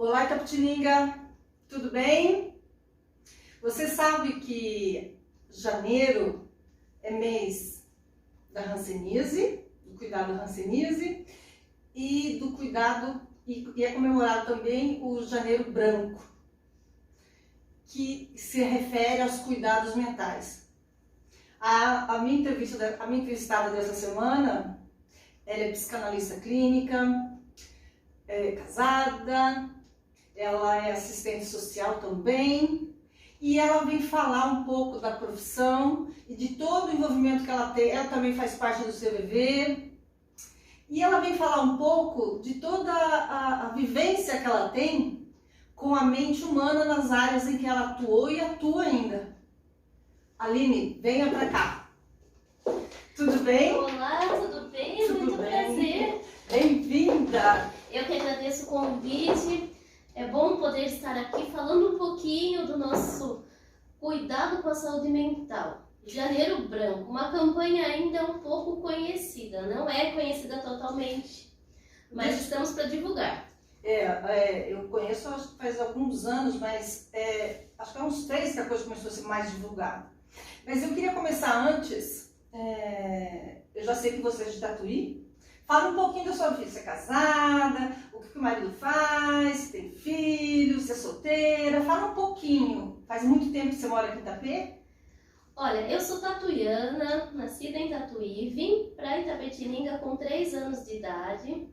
Olá, Itapetininga, tudo bem? Você sabe que janeiro é mês da hanseníase, do cuidado da hanseníase e do cuidado, e é comemorado também o janeiro branco, que se refere aos cuidados mentais. A minha entrevistada dessa semana, ela é psicanalista clínica, é casada, ela é assistente social também, e ela vem falar um pouco da profissão e de todo o envolvimento que ela tem. Ela também faz parte do CVV, e ela vem falar um pouco de toda a vivência que ela tem com a mente humana nas áreas em que ela atuou e atua ainda. Aline, venha pra cá. Tudo bem? Olá, tudo bem? Tudo Muito bem. prazer. Bem-vinda! Eu que agradeço o convite. É bom poder estar aqui falando um pouquinho do nosso cuidado com a saúde mental. Janeiro Branco, uma campanha ainda um pouco conhecida, não é conhecida totalmente, mas estamos para divulgar. Eu conheço, acho que faz alguns anos, mas acho que há uns 3 que a coisa começou a ser mais divulgada. Mas eu queria começar antes, eu já sei que você é de Tatuí. Fala um pouquinho da sua vida, você é casada, o que o marido faz, se tem filhos, se é solteira, fala um pouquinho. Faz muito tempo que você mora aqui em Itapê? Olha, eu sou tatuiana, nascida em Tatuí, vim para Itapetininga com 3 anos de idade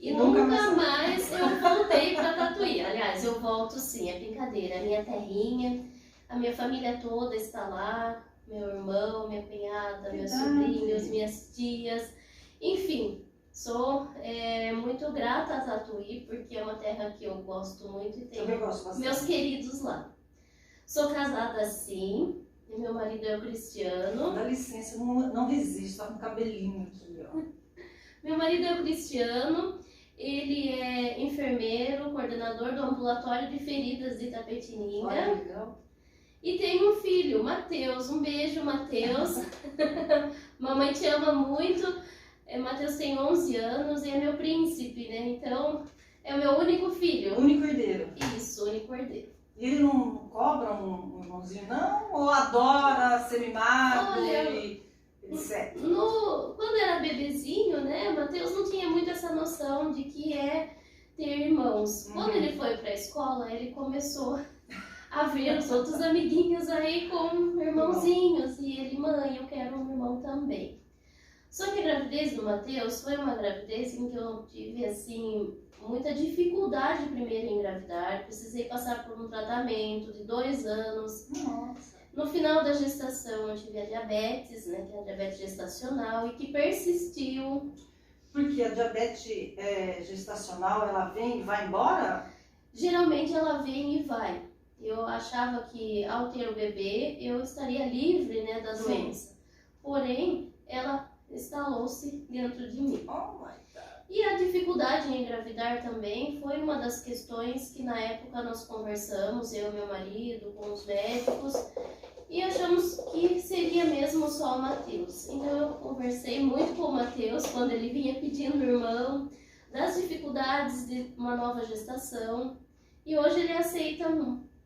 e nunca mais eu voltei para Tatuí. Aliás, eu volto sim, é brincadeira, a minha terrinha, a minha família toda está lá, meu irmão, minha cunhada, meus sobrinhos, minhas tias, enfim, sou muito grata a Tatuí porque é uma terra que eu gosto muito e tenho meus queridos lá. Sou casada sim. E meu marido é o Cristiano. Dá licença, não resisto, tá com cabelinho aqui, ó. Meu marido é o Cristiano, ele é enfermeiro, coordenador do ambulatório de feridas de Itapetininga. Olha, legal. E tem um filho, Matheus. Um beijo, Matheus. Mamãe te ama muito. Matheus tem 11 anos e é meu príncipe, né? Então, é o meu único filho. Único herdeiro. Isso, único herdeiro. E ele não cobra um irmãozinho, não? Ou adora ser mimado e etc? Quando era bebezinho, né, Matheus não tinha muito essa noção de que é ter irmãos. Quando ele foi para a escola, ele começou a ver os outros amiguinhos aí com irmãozinhos. E ele, mãe, eu quero um irmão também. Só que a gravidez do Matheus foi uma gravidez em que eu tive, assim, muita dificuldade primeiro em engravidar. Precisei passar por um tratamento de 2 anos. Nossa. No final da gestação eu tive a diabetes, né, que é a diabetes gestacional e que persistiu. Porque a diabetes gestacional, ela vem e vai embora? Geralmente ela vem e vai. Eu achava que ao ter o bebê eu estaria livre, né, da doença. Porém, ela instalou-se dentro de mim. Oh my God. E a dificuldade em engravidar também foi uma das questões que na época nós conversamos, eu e meu marido, com os médicos, e achamos que seria mesmo só o Matheus. Então eu conversei muito com o Matheus quando ele vinha pedindo irmão, das dificuldades de uma nova gestação, e hoje ele aceita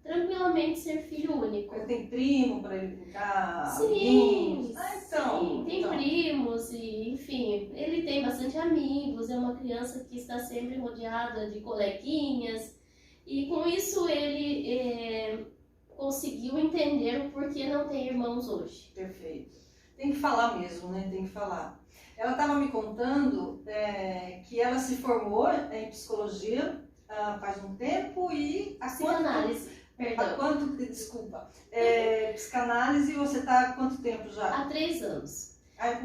tranquilamente ser filho único. Ele tem primo para ele brincar? Sim, então, sim, tem primos e, enfim, ele tem bastante amigos, é uma criança que está sempre rodeada de coleguinhas e com isso ele conseguiu entender o porquê não tem irmãos hoje. Perfeito. Tem que falar mesmo, né? Tem que falar. Ela estava me contando que ela se formou em psicologia faz um tempo e... Psicanálise. Perdão. Desculpa. Psicanálise, você está há quanto tempo já? Há 3 anos. Aí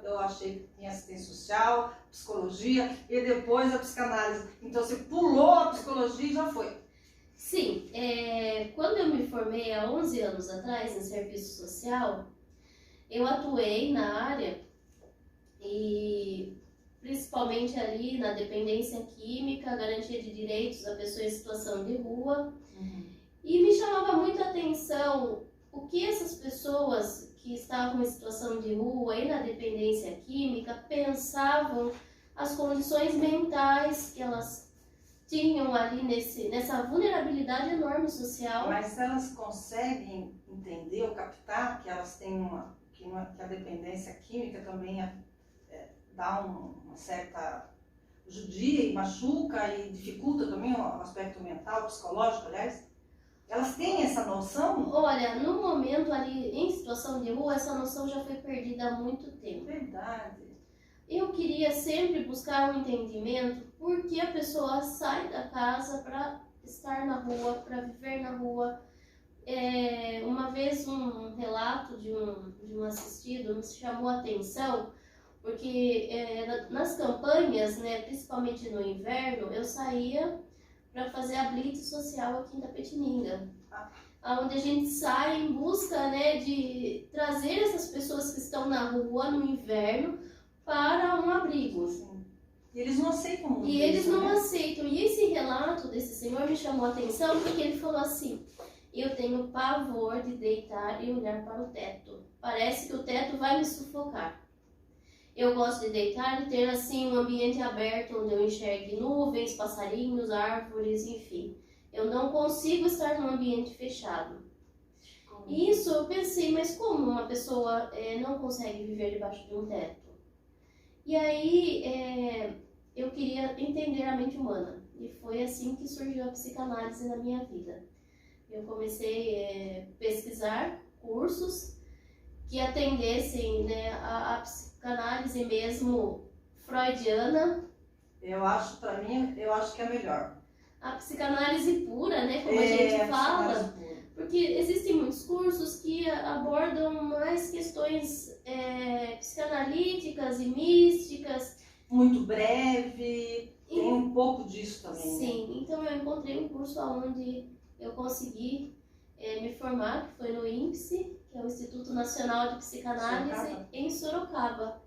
eu achei que tinha assistência social, psicologia e depois a psicanálise. Então você pulou a psicologia e já foi. Sim, quando eu me formei há 11 anos atrás em serviço social, eu atuei na área e principalmente ali na dependência química, garantia de direitos da pessoa em situação de rua. E me chamava muito a atenção o que essas pessoas que estavam em situação de rua e na dependência química pensavam, as condições mentais que elas tinham ali nessa vulnerabilidade enorme social. Mas elas conseguem entender ou captar que elas têm que a dependência química também dá uma certa judia e machuca e dificulta também o aspecto mental, psicológico, aliás? Elas têm essa noção? Olha, no momento ali, em situação de rua, essa noção já foi perdida há muito tempo. Verdade. Eu queria sempre buscar um entendimento porque a pessoa sai da casa para estar na rua, para viver na rua. Uma vez um relato de um assistido me chamou a atenção, porque nas campanhas, né, principalmente no inverno, eu saía para fazer a blitz social aqui em Itapetininga, onde a gente sai em busca, né, de trazer essas pessoas que estão na rua no inverno para um abrigo. Sim. E eles não aceitam muito E eles isso, não né? aceitam. E esse relato desse senhor me chamou a atenção porque ele falou assim: eu tenho pavor de deitar e olhar para o teto. Parece que o teto vai me sufocar. Eu gosto de deitar e ter assim um ambiente aberto onde eu enxergue nuvens, passarinhos, árvores, enfim. Eu não consigo estar num ambiente fechado. Isso eu pensei, mas como uma pessoa não consegue viver debaixo de um teto? E aí eu queria entender a mente humana. E foi assim que surgiu a psicanálise na minha vida. Eu comecei a pesquisar cursos que atendessem, né, a psicanálise mesmo freudiana. Eu acho que é melhor. A psicanálise pura, né, como a gente fala. Psicanálise pura. Porque existem muitos cursos que abordam mais questões psicanalíticas e místicas. Muito breve, tem um pouco disso também. Sim, né? então eu encontrei um curso onde eu consegui me formar, que foi no INPS, que é o Instituto Nacional de Psicanálise, em Sorocaba.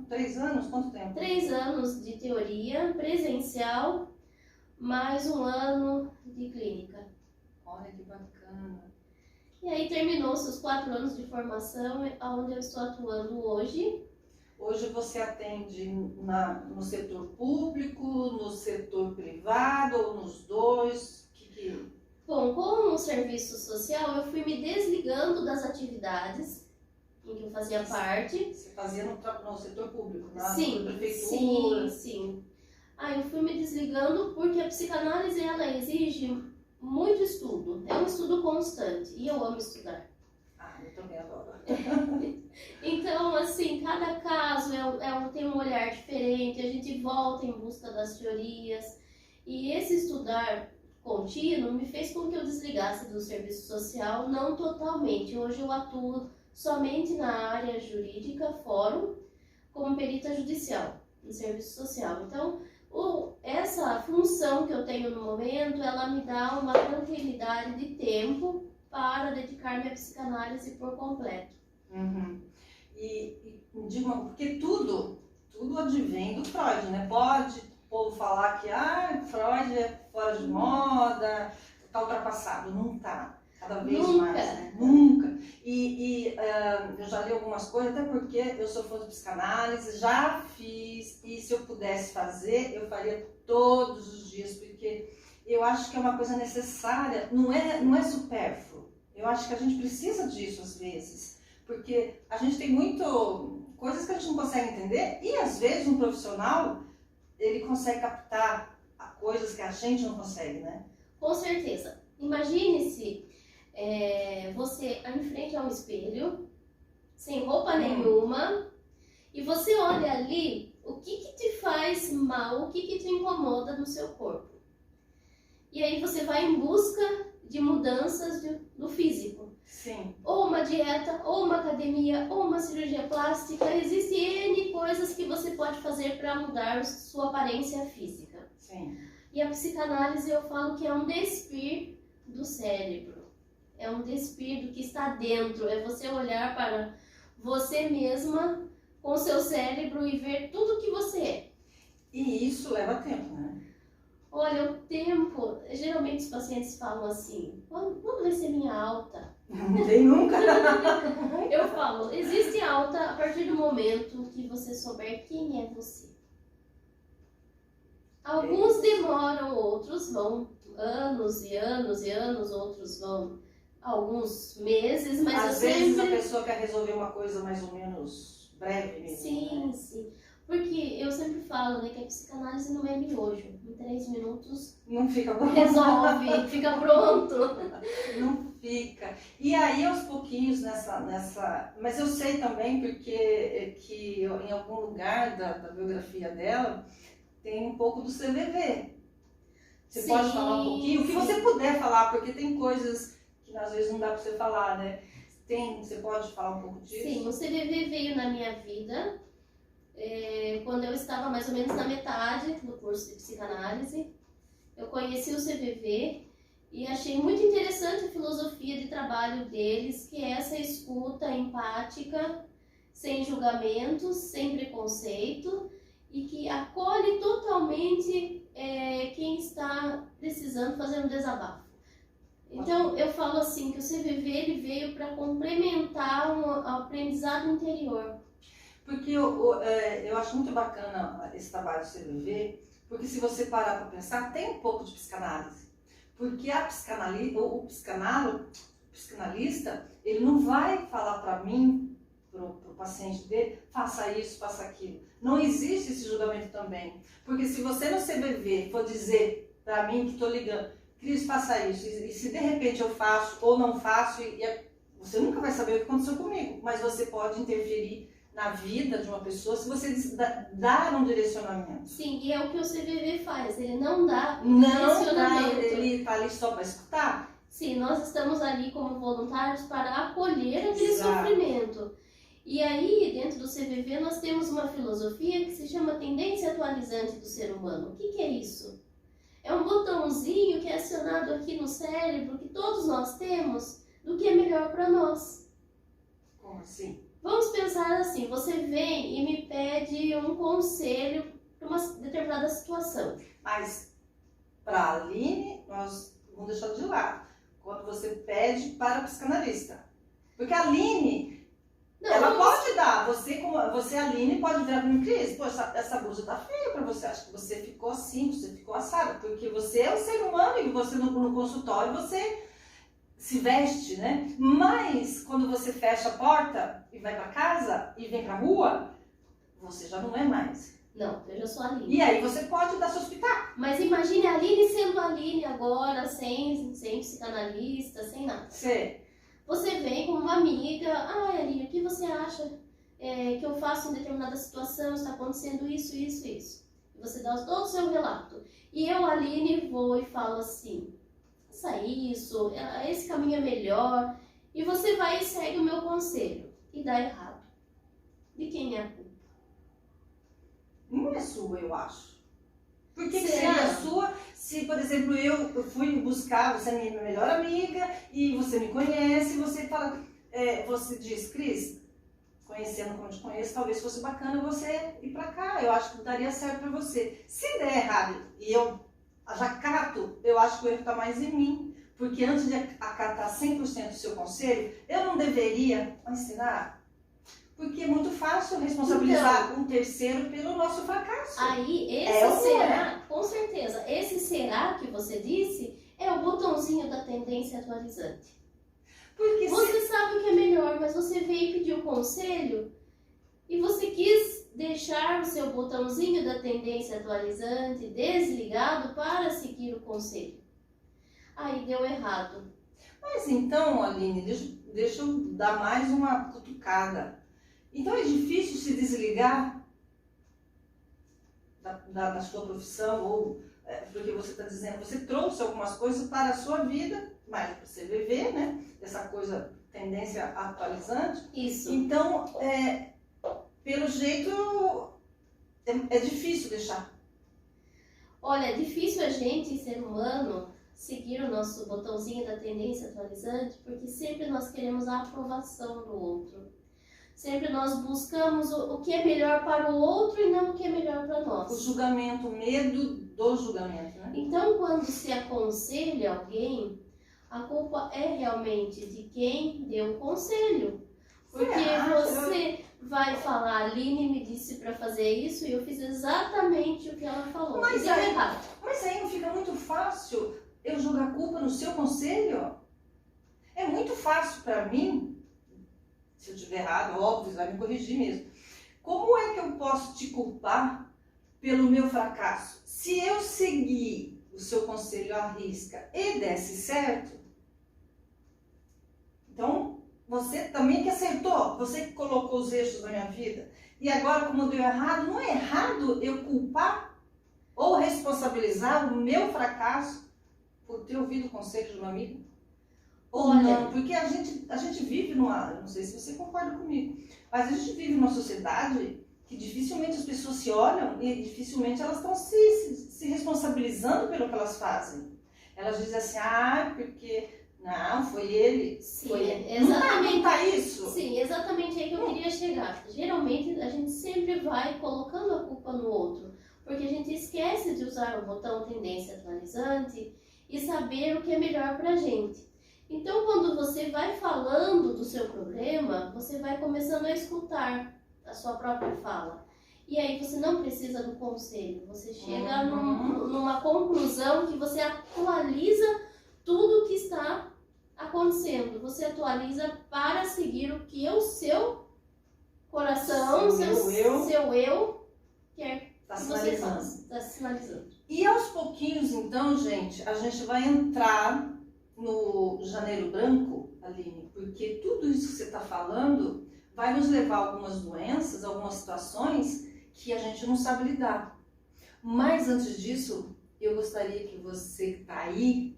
3 anos? Quanto tempo? 3 anos de teoria presencial, mais 1 ano de clínica. Olha que bacana. E aí terminou-se os 4 anos de formação, onde eu estou atuando hoje. Hoje você atende no setor público, no setor privado ou nos dois? Bom, com o serviço social eu fui me desligando das atividades em que eu fazia parte. Você fazia no setor público, na Sim, prefeitura? sim. Aí eu fui me desligando porque a psicanálise ela exige muito estudo, é um estudo constante e eu amo estudar. Eu também adoro. Então, assim, cada caso tem um olhar diferente, a gente volta em busca das teorias. E esse estudar contínuo me fez com que eu desligasse do serviço social, não totalmente. Hoje eu atuo somente na área jurídica, fórum, como perita judicial, no serviço social. Então, essa função que eu tenho no momento, ela me dá uma tranquilidade de tempo para dedicar-me à psicanálise por completo. Uhum. E diga, porque tudo advém do Freud, né? Pode o povo falar que Freud é fora de moda, está ultrapassado. Não está. Cada vez Nunca. mais. Né? Nunca. Eu já li algumas coisas, até porque eu sou fã de psicanálise, já fiz, e se eu pudesse fazer, eu faria todos os dias, porque eu acho que é uma coisa necessária, não é supérfluo. Eu acho que a gente precisa disso às vezes, porque a gente tem coisas que a gente não consegue entender, e às vezes um profissional, ele consegue captar coisas que a gente não consegue, né? Com certeza. Imagine-se você em frente a um espelho, sem roupa nenhuma, e você olha ali o que te faz mal, o que te incomoda no seu corpo. E aí você vai em busca de mudanças do físico. Sim. Ou uma dieta, ou uma academia, ou uma cirurgia plástica. Existem N coisas que você pode fazer para mudar sua aparência física. Sim. E a psicanálise eu falo que é um despir do cérebro. É um despir do que está dentro. É você olhar para você mesma com seu cérebro e ver tudo que você é. E isso leva tempo, né? Olha, o tempo... Geralmente os pacientes falam assim, quando vai ser minha alta? Não tem nunca. Eu falo, existe alta a partir do momento que você souber quem é você. Alguns demoram, outros vão anos e anos e anos, outros vão alguns meses, mas Às vezes a pessoa quer resolver uma coisa mais ou menos breve mesmo. Sim, né? sim. Porque eu sempre falo, né, que a psicanálise não é miojo. Em 3 minutos Não fica bom. resolve, fica pronto. Não fica. E aí, aos pouquinhos, mas eu sei também porque que em algum lugar da biografia dela tem um pouco do CVV. Você Sim, pode falar um pouquinho? O que sim. você puder falar, porque tem coisas que às vezes não dá para você falar, né? Você pode falar um pouco disso? Sim, o CVV veio na minha vida quando eu estava mais ou menos na metade do curso de psicanálise. Eu conheci o CVV e achei muito interessante a filosofia de trabalho deles, que é essa escuta empática, sem julgamentos, sem preconceito, e que acolhe totalmente quem está precisando fazer um desabafo. Então, eu falo assim, que o CVV ele veio para complementar um aprendizado interior. Porque eu acho muito bacana esse trabalho do CVV, porque se você parar para pensar, tem um pouco de psicanálise. Porque o psicanalista, ele não vai falar para mim, para o paciente dele, faça isso, faça aquilo. Não existe esse julgamento também. Porque se você no CVV for dizer para mim que estou ligando, Cris, faça isso, e se de repente eu faço ou não faço, você nunca vai saber o que aconteceu comigo, mas você pode interferir na vida de uma pessoa se você dar um direcionamento. Sim, e é o que o CVV faz, ele não dá direcionamento. Ele está ali só para escutar? Sim, nós estamos ali como voluntários para acolher aquele Exato. sofrimento. E aí, dentro do CVV, nós temos uma filosofia que se chama tendência atualizante do ser humano. O que é isso? É um botãozinho que é acionado aqui no cérebro, que todos nós temos, do que é melhor para nós. Como assim? Vamos pensar assim, você vem e me pede um conselho para uma determinada situação. Mas, para a Aline, nós vamos deixar de lado. Quando você pede para o psicanalista. Porque a Aline, ela pode dar. Você, Aline, pode virar para mim, Cris, poxa, essa blusa tá feia para você. Acho que você ficou assim, você ficou assada. Porque você é um ser humano e você no consultório, você se veste, né? Mas quando você fecha a porta e vai para casa e vem para rua, você já não é mais. Não, eu já sou a Aline. E aí você pode dar seus pitacos. Mas imagine a Aline sendo a Aline agora, sem psicanalista, sem nada. Sim. Você vem com uma amiga, Aline, o que você acha que eu faço em determinada situação, está acontecendo isso, isso, isso. E você dá todo o seu relato. E eu, Aline, vou e falo assim, faça isso, esse caminho é melhor. E você vai e segue o meu conselho. E dá errado. De quem é a culpa? Não é sua, eu acho. Por que Será? seria sua se, por exemplo, eu fui buscar, você é minha melhor amiga e você me conhece, você fala, você diz, Cris, conhecendo como eu te conheço, talvez fosse bacana você ir pra cá, eu acho que daria certo pra você. Se der errado e eu já cato, eu acho que o erro tá mais em mim, porque antes de acatar 100% do seu conselho, eu não deveria ensinar. Porque é muito fácil responsabilizar um terceiro pelo nosso fracasso. Aí, com certeza, esse será que você disse é o botãozinho da tendência atualizante. Porque você sabe o que é melhor, mas você veio pedir o conselho e você quis deixar o seu botãozinho da tendência atualizante desligado para seguir o conselho. Aí deu errado. Mas então, Aline, deixa eu dar mais uma cutucada. Então é difícil se desligar da sua profissão, ou porque você está dizendo, você trouxe algumas coisas para a sua vida, mais para você viver, né? Essa coisa, tendência atualizante. Isso. Então, pelo jeito, é difícil deixar. Olha, é difícil a gente, ser humano, seguir o nosso botãozinho da tendência atualizante, porque sempre nós queremos a aprovação do outro. Sempre nós buscamos o que é melhor para o outro e não o que é melhor para nós. O julgamento, o medo do julgamento, né? Então, quando se aconselha alguém, a culpa é realmente de quem deu o conselho. Porque você vai falar, a Aline me disse pra fazer isso e eu fiz exatamente o que ela falou. Mas aí não fica muito fácil eu jogar culpa no seu conselho? É muito fácil pra mim, se eu estiver errado, óbvio, você vai me corrigir mesmo. Como é que eu posso te culpar pelo meu fracasso? Se eu seguir o seu conselho à risca e desse certo, então você também que acertou, você que colocou os eixos na minha vida, e agora como deu errado, não é errado eu culpar ou responsabilizar o meu fracasso por ter ouvido o conselho de um amigo? Ou não? Porque a gente vive numa, não sei se você concorda comigo, mas a gente vive numa sociedade que dificilmente as pessoas se olham e dificilmente elas estão se responsabilizando pelo que elas fazem. Elas dizem assim, porque não, foi ele. Sim, foi ele. exatamente. Não tá isso? Sim, exatamente aí que eu queria chegar. Geralmente a gente sempre vai colocando a culpa no outro, porque a gente esquece de usar o botão tendência atualizante e saber o que é melhor pra gente. Então, quando você vai falando do seu problema, você vai começando a escutar a sua própria fala. E aí você não precisa do conselho, você chega numa conclusão que você atualiza tudo o que está acontecendo. Você atualiza para seguir o que o seu coração, seu eu quer que você faça. Está sinalizando. E aos pouquinhos, então, gente, a gente vai entrar no Janeiro Branco, Aline, porque tudo isso que você está falando vai nos levar a algumas doenças, algumas situações que a gente não sabe lidar. Mas antes disso, eu gostaria que você que está aí,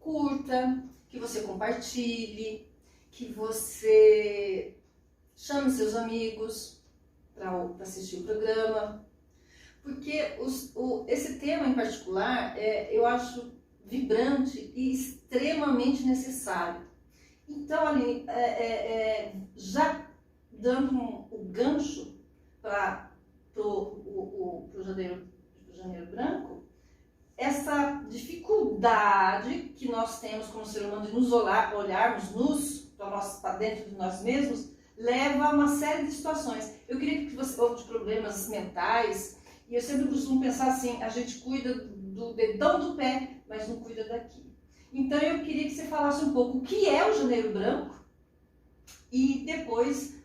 curta, que você compartilhe, que você chame seus amigos para assistir o programa. Porque esse tema em particular, eu acho vibrante e extremamente necessário. Então, Aline, já dando o gancho para o Janeiro Branco, essa dificuldade que nós temos como ser humano de nos olharmos para dentro de nós mesmos, leva a uma série de situações. Eu queria que você ouve de problemas mentais. E eu sempre costumo pensar assim, a gente cuida do dedão do pé, mas não cuida daqui. Então eu queria que você falasse um pouco o que é o Janeiro Branco e depois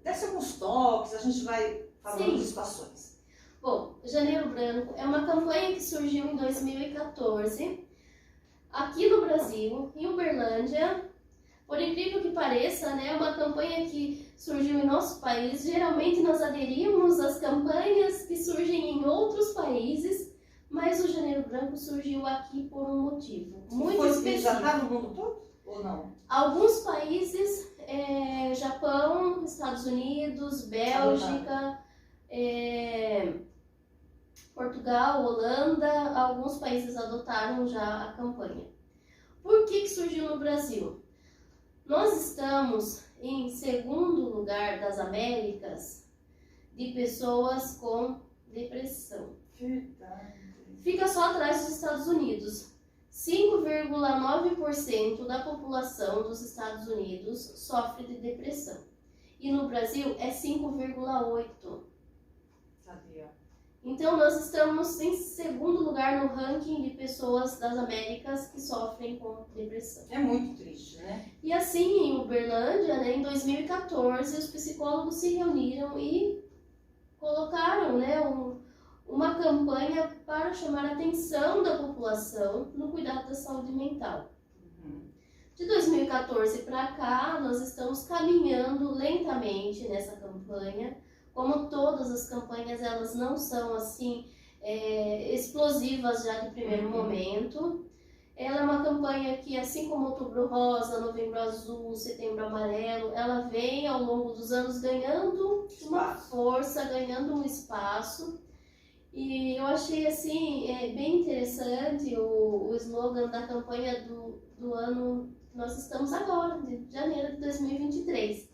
desse alguns toques, a gente vai falando de situações. Bom, Janeiro Branco é uma campanha que surgiu em 2014 aqui no Brasil, em Uberlândia. Por incrível que pareça, né, é uma campanha que surgiu em nosso país. Geralmente nós aderimos às campanhas que surgem em outros países, mas o Janeiro Branco surgiu aqui por um motivo muito específico. Já está no mundo todo ou não? Alguns países, Japão, Estados Unidos, Bélgica, Portugal, Holanda, alguns países adotaram já a campanha. Por que surgiu no Brasil? Nós estamos em segundo lugar das Américas de pessoas com depressão. Verdade. Fica só atrás dos Estados Unidos. 5,9% da população dos Estados Unidos sofre de depressão. E no Brasil é 5,8%. Sabia. Então nós estamos em segundo lugar no ranking de pessoas das Américas que sofrem com depressão. É muito triste, né? E assim, em Uberlândia, né, em 2014, os psicólogos se reuniram e colocaram, né, uma campanha para chamar a atenção da população no cuidado da saúde mental. De 2014 para cá, nós estamos caminhando lentamente nessa campanha. Como todas as campanhas, elas não são assim explosivas já de primeiro momento. Ela é uma campanha que, assim como Outubro Rosa, Novembro Azul, Setembro Amarelo, ela vem ao longo dos anos ganhando uma força, ganhando um espaço. E eu achei assim bem interessante o slogan da campanha do ano que nós estamos agora, de janeiro de 2023.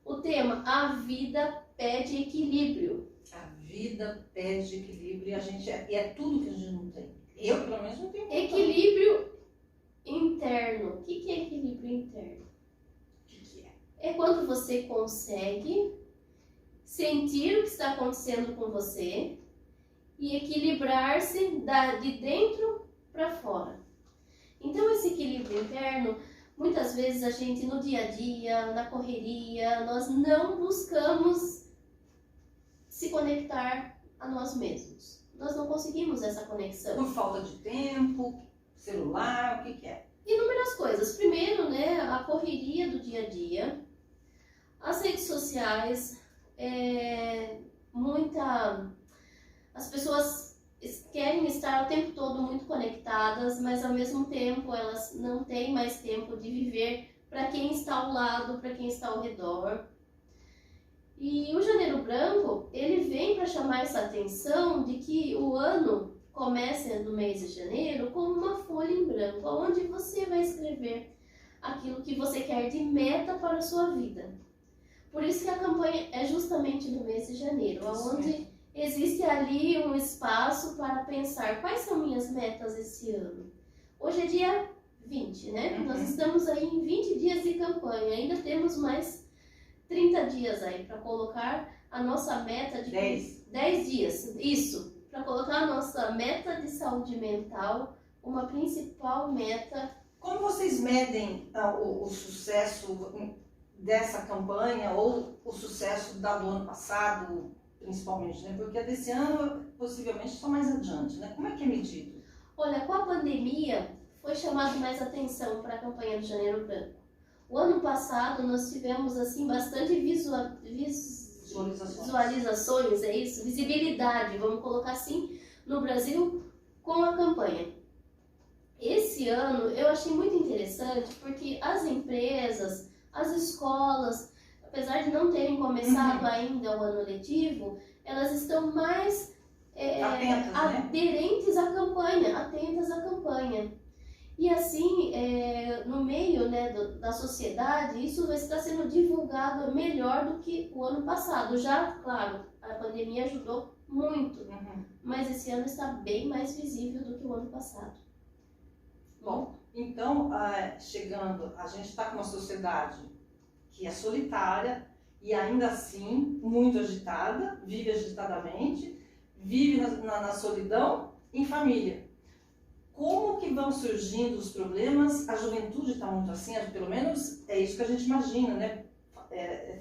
O tema, a vida pede equilíbrio. A vida pede equilíbrio e é tudo que a gente não tem. Eu, pelo menos, não tenho. Equilíbrio interno. O que é equilíbrio interno? O que é? É quando você consegue sentir o que está acontecendo com você e equilibrar-se de dentro para fora. Então, esse equilíbrio interno, muitas vezes a gente no dia a dia, na correria, nós não buscamos se conectar a nós mesmos. Nós não conseguimos essa conexão. Por falta de tempo, celular, o que é? Inúmeras coisas. Primeiro, né, a correria do dia a dia, as redes sociais, as pessoas querem estar o tempo todo muito conectadas, mas ao mesmo tempo elas não têm mais tempo de viver para quem está ao lado, para quem está ao redor. E o Janeiro Branco, ele vem para chamar essa atenção de que o ano começa no mês de janeiro com uma folha em branco, onde você vai escrever aquilo que você quer de meta para a sua vida. Por isso que a campanha é justamente no mês de janeiro, onde existe ali um espaço para pensar quais são minhas metas esse ano. Hoje é dia 20, né? Nós estamos aí em 20 dias de campanha, ainda temos mais 30 dias aí para colocar a nossa meta de 10 dias, isso, para colocar a nossa meta de saúde mental, uma principal meta. Como vocês medem o sucesso dessa campanha ou o sucesso do ano passado, principalmente, né? Porque a desse ano possivelmente só mais adiante, né? Como é que é medido? Olha, com a pandemia foi chamado mais atenção para a campanha do Janeiro Branco. O ano passado nós tivemos assim bastante visualizações, é isso, visibilidade, vamos colocar assim, no Brasil com a campanha. Esse ano eu achei muito interessante porque as empresas, as escolas, apesar de não terem começado ainda o ano letivo, elas estão mais aderentes à campanha, atentas à campanha. E assim, no meio, né, da sociedade, isso está sendo divulgado melhor do que o ano passado. Já, claro, a pandemia ajudou muito, mas esse ano está bem mais visível do que o ano passado. Bom, então, chegando, a gente está com uma sociedade que é solitária e ainda assim muito agitada, vive agitadamente, vive na solidão em família. Como que vão surgindo os problemas? A juventude está muito assim, pelo menos é isso que a gente imagina, né?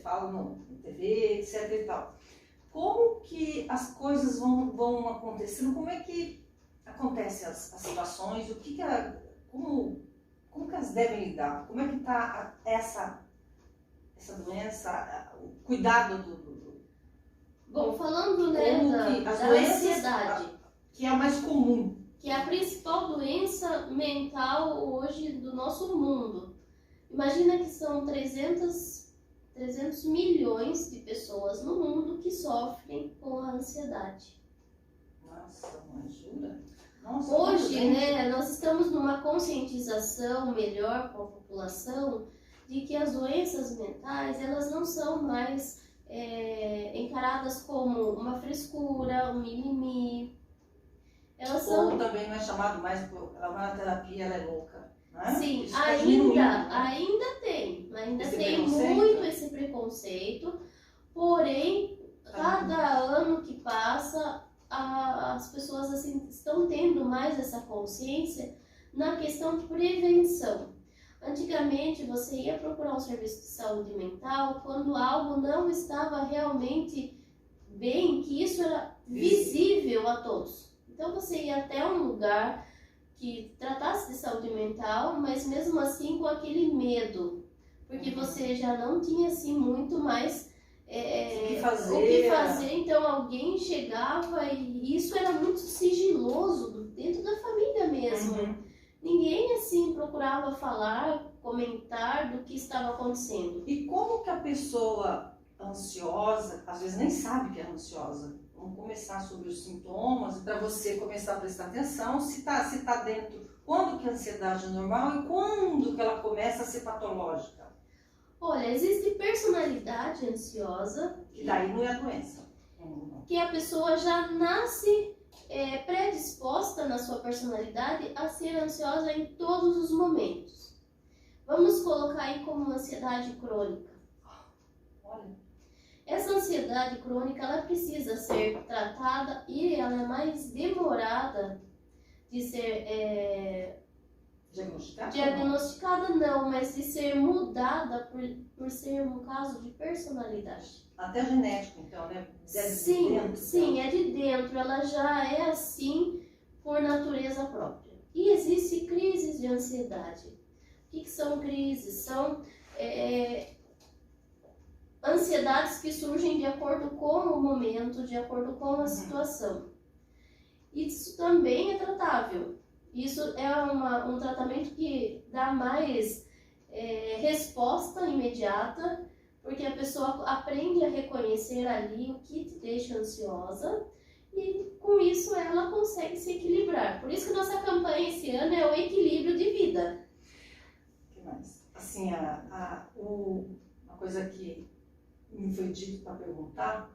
Fala na TV, etc e tal. Como que as coisas vão acontecendo? Como é que acontecem as situações? Como que elas devem lidar? Como é que está essa doença, o cuidado Bom, falando, né, da ansiedade, que é a mais comum, que é a principal doença mental hoje do nosso mundo. Imagina que são 300 milhões de pessoas no mundo que sofrem com a ansiedade. Nossa, mãe, jura? Nossa, hoje, né, nós estamos numa conscientização melhor com a população de que as doenças mentais, elas não são mais encaradas como uma frescura, um mimimi. Elas são... Ou também não é chamado mais, ela vai na terapia, ela é louca, né? Sim, Isso ainda tem muito esse preconceito, porém, cada ano que passa, as pessoas assim, estão tendo mais essa consciência na questão de prevenção. Antigamente, você ia procurar um serviço de saúde mental quando algo não estava realmente bem, que isso era visível a todos. Então, você ia até um lugar que tratasse de saúde mental, mas mesmo assim com aquele medo, porque você já não tinha assim muito mais o que fazer. Então, alguém chegava e isso era muito sigiloso dentro da família mesmo. Ninguém assim procurava falar, comentar do que estava acontecendo. E como que a pessoa ansiosa, às vezes nem sabe que é ansiosa, vamos começar sobre os sintomas, para você começar a prestar atenção se tá dentro, quando que a ansiedade é normal e quando que ela começa a ser patológica. Olha, existe personalidade ansiosa. E daí não é doença. Que a pessoa já nasce predisposta na sua personalidade a ser ansiosa em todos os momentos. Vamos colocar aí como ansiedade crônica. Olha. Essa ansiedade crônica, ela precisa ser tratada e ela é mais demorada de ser diagnosticada não, mas de ser mudada por ser um caso de personalidade. Até genético, então, né? Sim, é de dentro, ela já é assim por natureza própria. E existem crises de ansiedade. O que são crises? São ansiedades que surgem de acordo com o momento, de acordo com a situação. Isso também é tratável. Isso é um tratamento que dá mais resposta imediata, porque a pessoa aprende a reconhecer ali o que te deixa ansiosa e com isso ela consegue se equilibrar. Por isso que nossa campanha esse ano é o equilíbrio de vida. O que mais? Assim, uma coisa que me foi dito para perguntar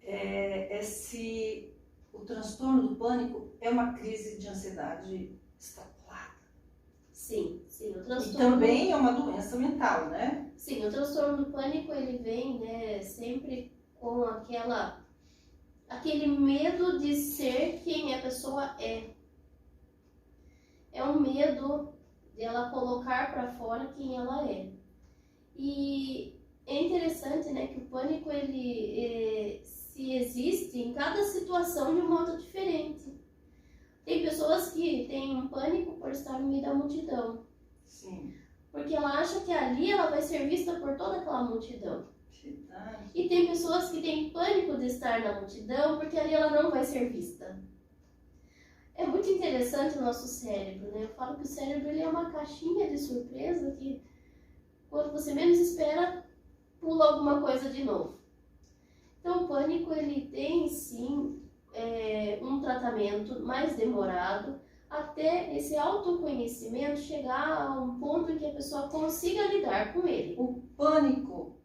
é se o transtorno do pânico é uma crise de ansiedade extrapolada. Sim, o transtorno... E também é uma doença mental, né? Sim, o transtorno do pânico, ele vem, né, sempre com aquele medo de ser quem a pessoa é. É um medo de ela colocar para fora quem ela é. E é interessante, né, que o pânico, ele se existe em cada situação de um modo diferente. Tem pessoas que têm um pânico por estar no meio da multidão. Sim. Porque ela acha que ali ela vai ser vista por toda aquela multidão. Verdade. E tem pessoas que têm pânico de estar na multidão porque ali ela não vai ser vista. É muito interessante o nosso cérebro, né? Eu falo que o cérebro ele é uma caixinha de surpresa que quando você menos espera, pula alguma coisa de novo. Então o pânico ele tem sim um tratamento mais demorado, até esse autoconhecimento chegar a um ponto em que a pessoa consiga lidar com ele. O pânico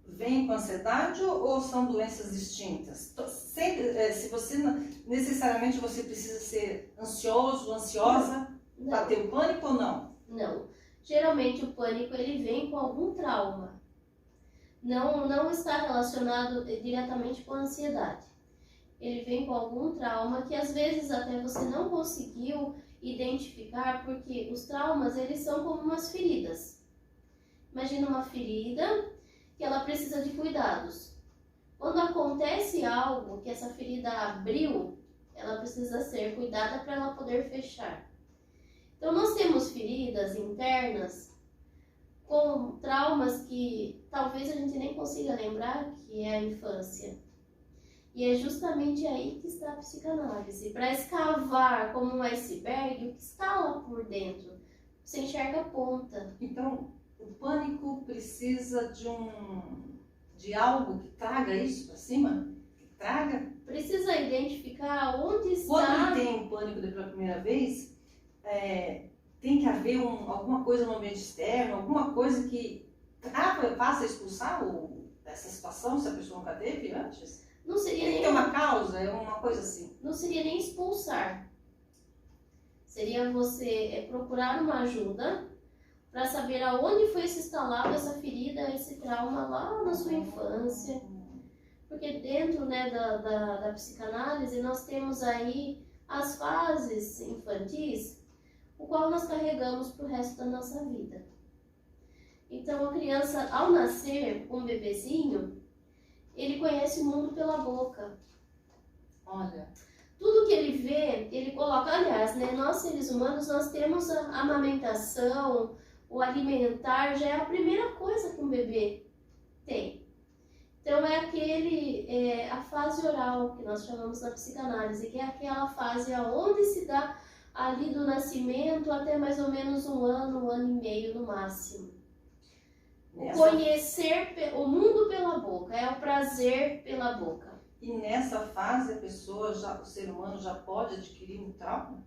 vem com ansiedade ou são doenças distintas? Sempre, se você necessariamente você precisa ser ansioso, ansiosa para ter o pânico ou não? Não. Geralmente o pânico ele vem com algum trauma. Não está relacionado diretamente com a ansiedade. Ele vem com algum trauma que às vezes até você não conseguiu identificar, porque os traumas eles são como umas feridas. Imagina uma ferida que ela precisa de cuidados. Quando acontece algo que essa ferida abriu, ela precisa ser cuidada para ela poder fechar. Então nós temos feridas internas com traumas que talvez a gente nem consiga lembrar, que é a infância. E é justamente aí que está a psicanálise, para escavar como um iceberg o que está lá por dentro. Você enxerga a ponta. Então, o pânico precisa de algo que traga isso para cima? Que traga? Precisa identificar onde está... Quando ele tem um pânico pela primeira vez, tem que haver alguma coisa no ambiente externo, alguma coisa que faça expulsar essa situação, se a pessoa nunca teve antes? Não seria tem que ter uma causa, é uma coisa assim. Não seria nem expulsar. Seria você procurar uma ajuda para saber aonde foi se instalado essa ferida, esse trauma lá na sua infância. Porque dentro, né, da psicanálise nós temos aí as fases infantis, o qual nós carregamos para o resto da nossa vida. Então a criança, ao nascer, um bebezinho, ele conhece o mundo pela boca. Olha. Tudo que ele vê, ele coloca. Aliás, né, nós seres humanos, nós temos a amamentação, o alimentar, já é a primeira coisa que um bebê tem. Então é a fase oral, que nós chamamos na psicanálise, que é aquela fase onde se dá ali do nascimento até mais ou menos um ano e meio no máximo. Conhecer o mundo pela boca, é o prazer pela boca. E nessa fase o ser humano já pode adquirir um trauma?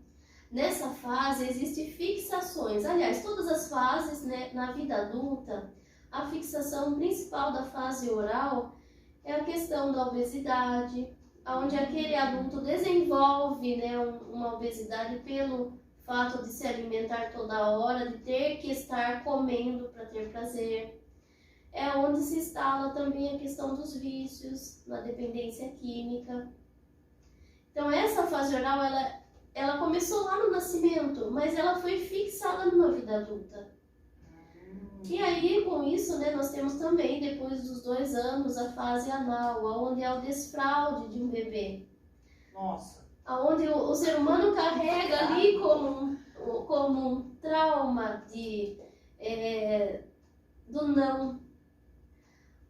Nessa fase existem fixações. Aliás, todas as fases, né, na vida adulta, a fixação principal da fase oral é a questão da obesidade, onde aquele adulto desenvolve, né, uma obesidade pelo fato de se alimentar toda hora, de ter que estar comendo para ter prazer. É onde se instala também a questão dos vícios, na dependência química. Então essa fase oral, ela começou lá no nascimento, mas ela foi fixada numa vida adulta. E aí, com isso, né, nós temos também, depois dos 2 anos, a fase anal, onde é o desfraude de um bebê. Nossa. Onde o ser humano carrega ali como um trauma do não.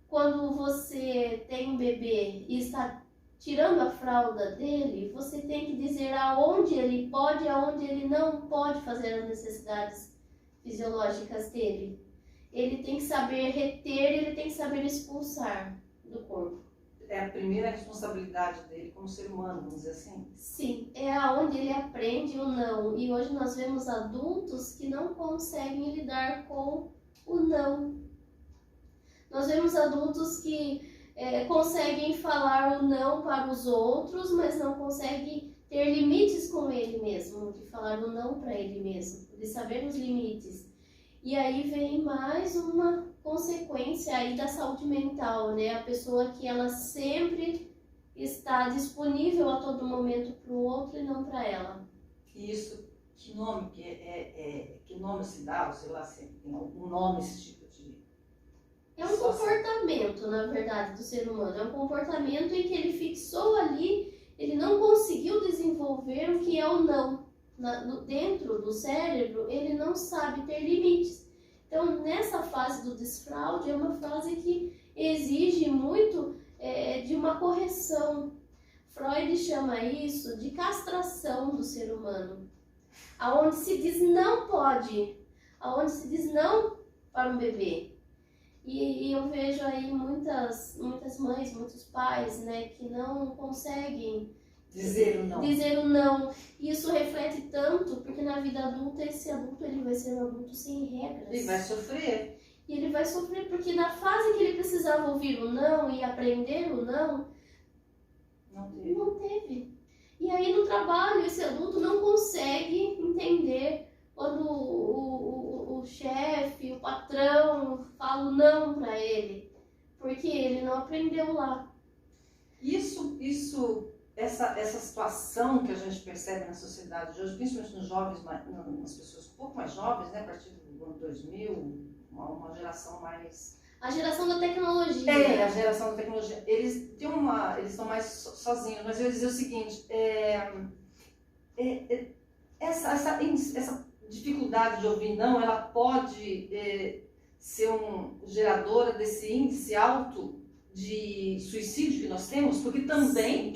Quando você tem um bebê e está tirando a fralda dele, você tem que dizer aonde ele pode e aonde ele não pode fazer as necessidades fisiológicas dele. Ele tem que saber reter, ele tem que saber expulsar do corpo. É a primeira responsabilidade dele como ser humano, vamos dizer assim? Sim, é aonde ele aprende o não. E hoje nós vemos adultos que não conseguem lidar com o não. Nós vemos adultos que conseguem falar o não para os outros, mas não conseguem ter limites com ele mesmo, de falar o não para ele mesmo, de saber os limites. E aí vem mais uma consequência aí da saúde mental, né? A pessoa que ela sempre está disponível a todo momento para o outro e não para ela. Isso, que nome que nome se dá, ou sei lá, se tem algum nome esse tipo de... É um comportamento, na verdade, do ser humano. É um comportamento em que ele fixou ali, ele não conseguiu desenvolver o que é o não. Dentro do cérebro, ele não sabe ter limites. Então, nessa fase do desfraude, é uma fase que exige muito de uma correção. Freud chama isso de castração do ser humano, aonde se diz não pode, aonde se diz não para um bebê. E eu vejo aí muitas mães, muitos pais, né, que não conseguem dizer o não. Dizer o não. E isso reflete tanto, porque na vida adulta, esse adulto ele vai ser um adulto sem regras. Ele vai sofrer. E ele vai sofrer porque na fase que ele precisava ouvir o não e aprender o não, não teve. E aí no trabalho, esse adulto não consegue entender quando o chefe, o patrão fala o não para ele, porque ele não aprendeu lá. Essa situação que a gente percebe na sociedade de hoje, principalmente nos jovens, nas pessoas um pouco mais jovens, né, a partir do ano 2000, uma geração mais... A geração da tecnologia. A geração da tecnologia. Eles estão mais sozinhos, mas eu ia dizer o seguinte, essa dificuldade de ouvir não, ela pode ser geradora desse índice alto de suicídio que nós temos, porque também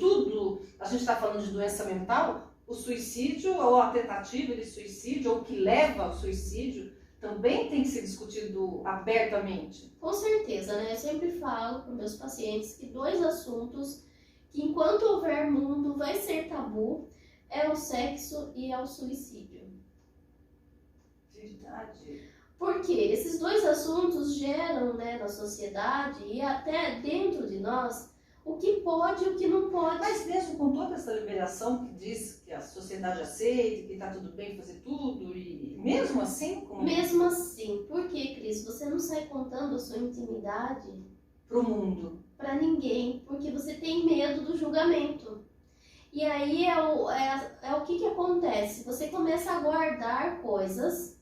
a gente está falando de doença mental, o suicídio ou a tentativa de suicídio, ou o que leva ao suicídio, também tem que ser discutido abertamente. Com certeza, né? Eu sempre falo para meus pacientes que 2 assuntos que enquanto houver mundo vai ser tabu, é o sexo e é o suicídio. Verdade. Porque esses 2 assuntos geram, né, na sociedade e até dentro de nós o que pode e o que não pode. Mas mesmo com toda essa liberação que diz que a sociedade aceita, que está tudo bem fazer tudo, e mesmo assim... Mesmo assim, por que, Cris? Você não sai contando a sua intimidade pro mundo. Para ninguém, porque você tem medo do julgamento. E aí é o que acontece? Você começa a guardar coisas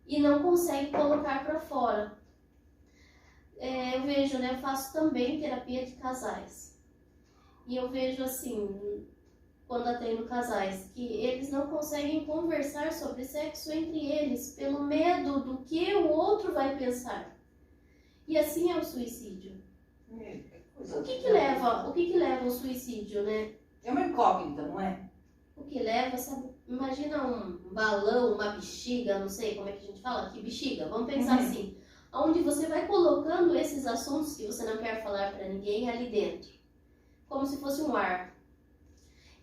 e não consegue colocar para fora. Eu vejo, né, eu faço também terapia de casais. E eu vejo assim, quando atendo casais, que eles não conseguem conversar sobre sexo entre eles, pelo medo do que o outro vai pensar. E assim é o suicídio. O que leva ao suicídio, né? É uma incógnita, não é? O que leva, sabe? Imagina um balão, uma bexiga, não sei como é que a gente fala aqui, bexiga, vamos pensar assim, onde você vai colocando esses assuntos que você não quer falar para ninguém ali dentro, como se fosse um ar.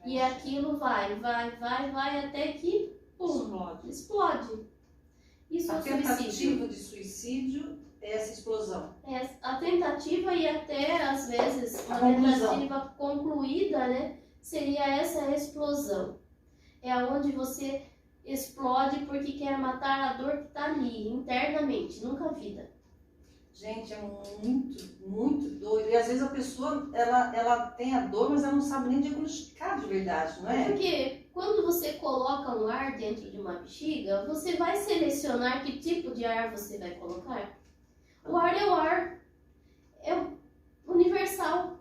E aquilo vai até que, pum, explode. Isso é o suicídio. A tentativa de suicídio essa explosão. A tentativa e até, às vezes, uma tentativa concluída, né? Seria essa explosão. É onde você explode porque quer matar a dor que está ali, internamente, nunca a vida. Gente, é muito doido. E às vezes a pessoa, ela tem a dor, mas ela não sabe nem diagnosticar de verdade, não é? Porque quando você coloca um ar dentro de uma bexiga, você vai selecionar que tipo de ar você vai colocar. O ar é o ar. É universal.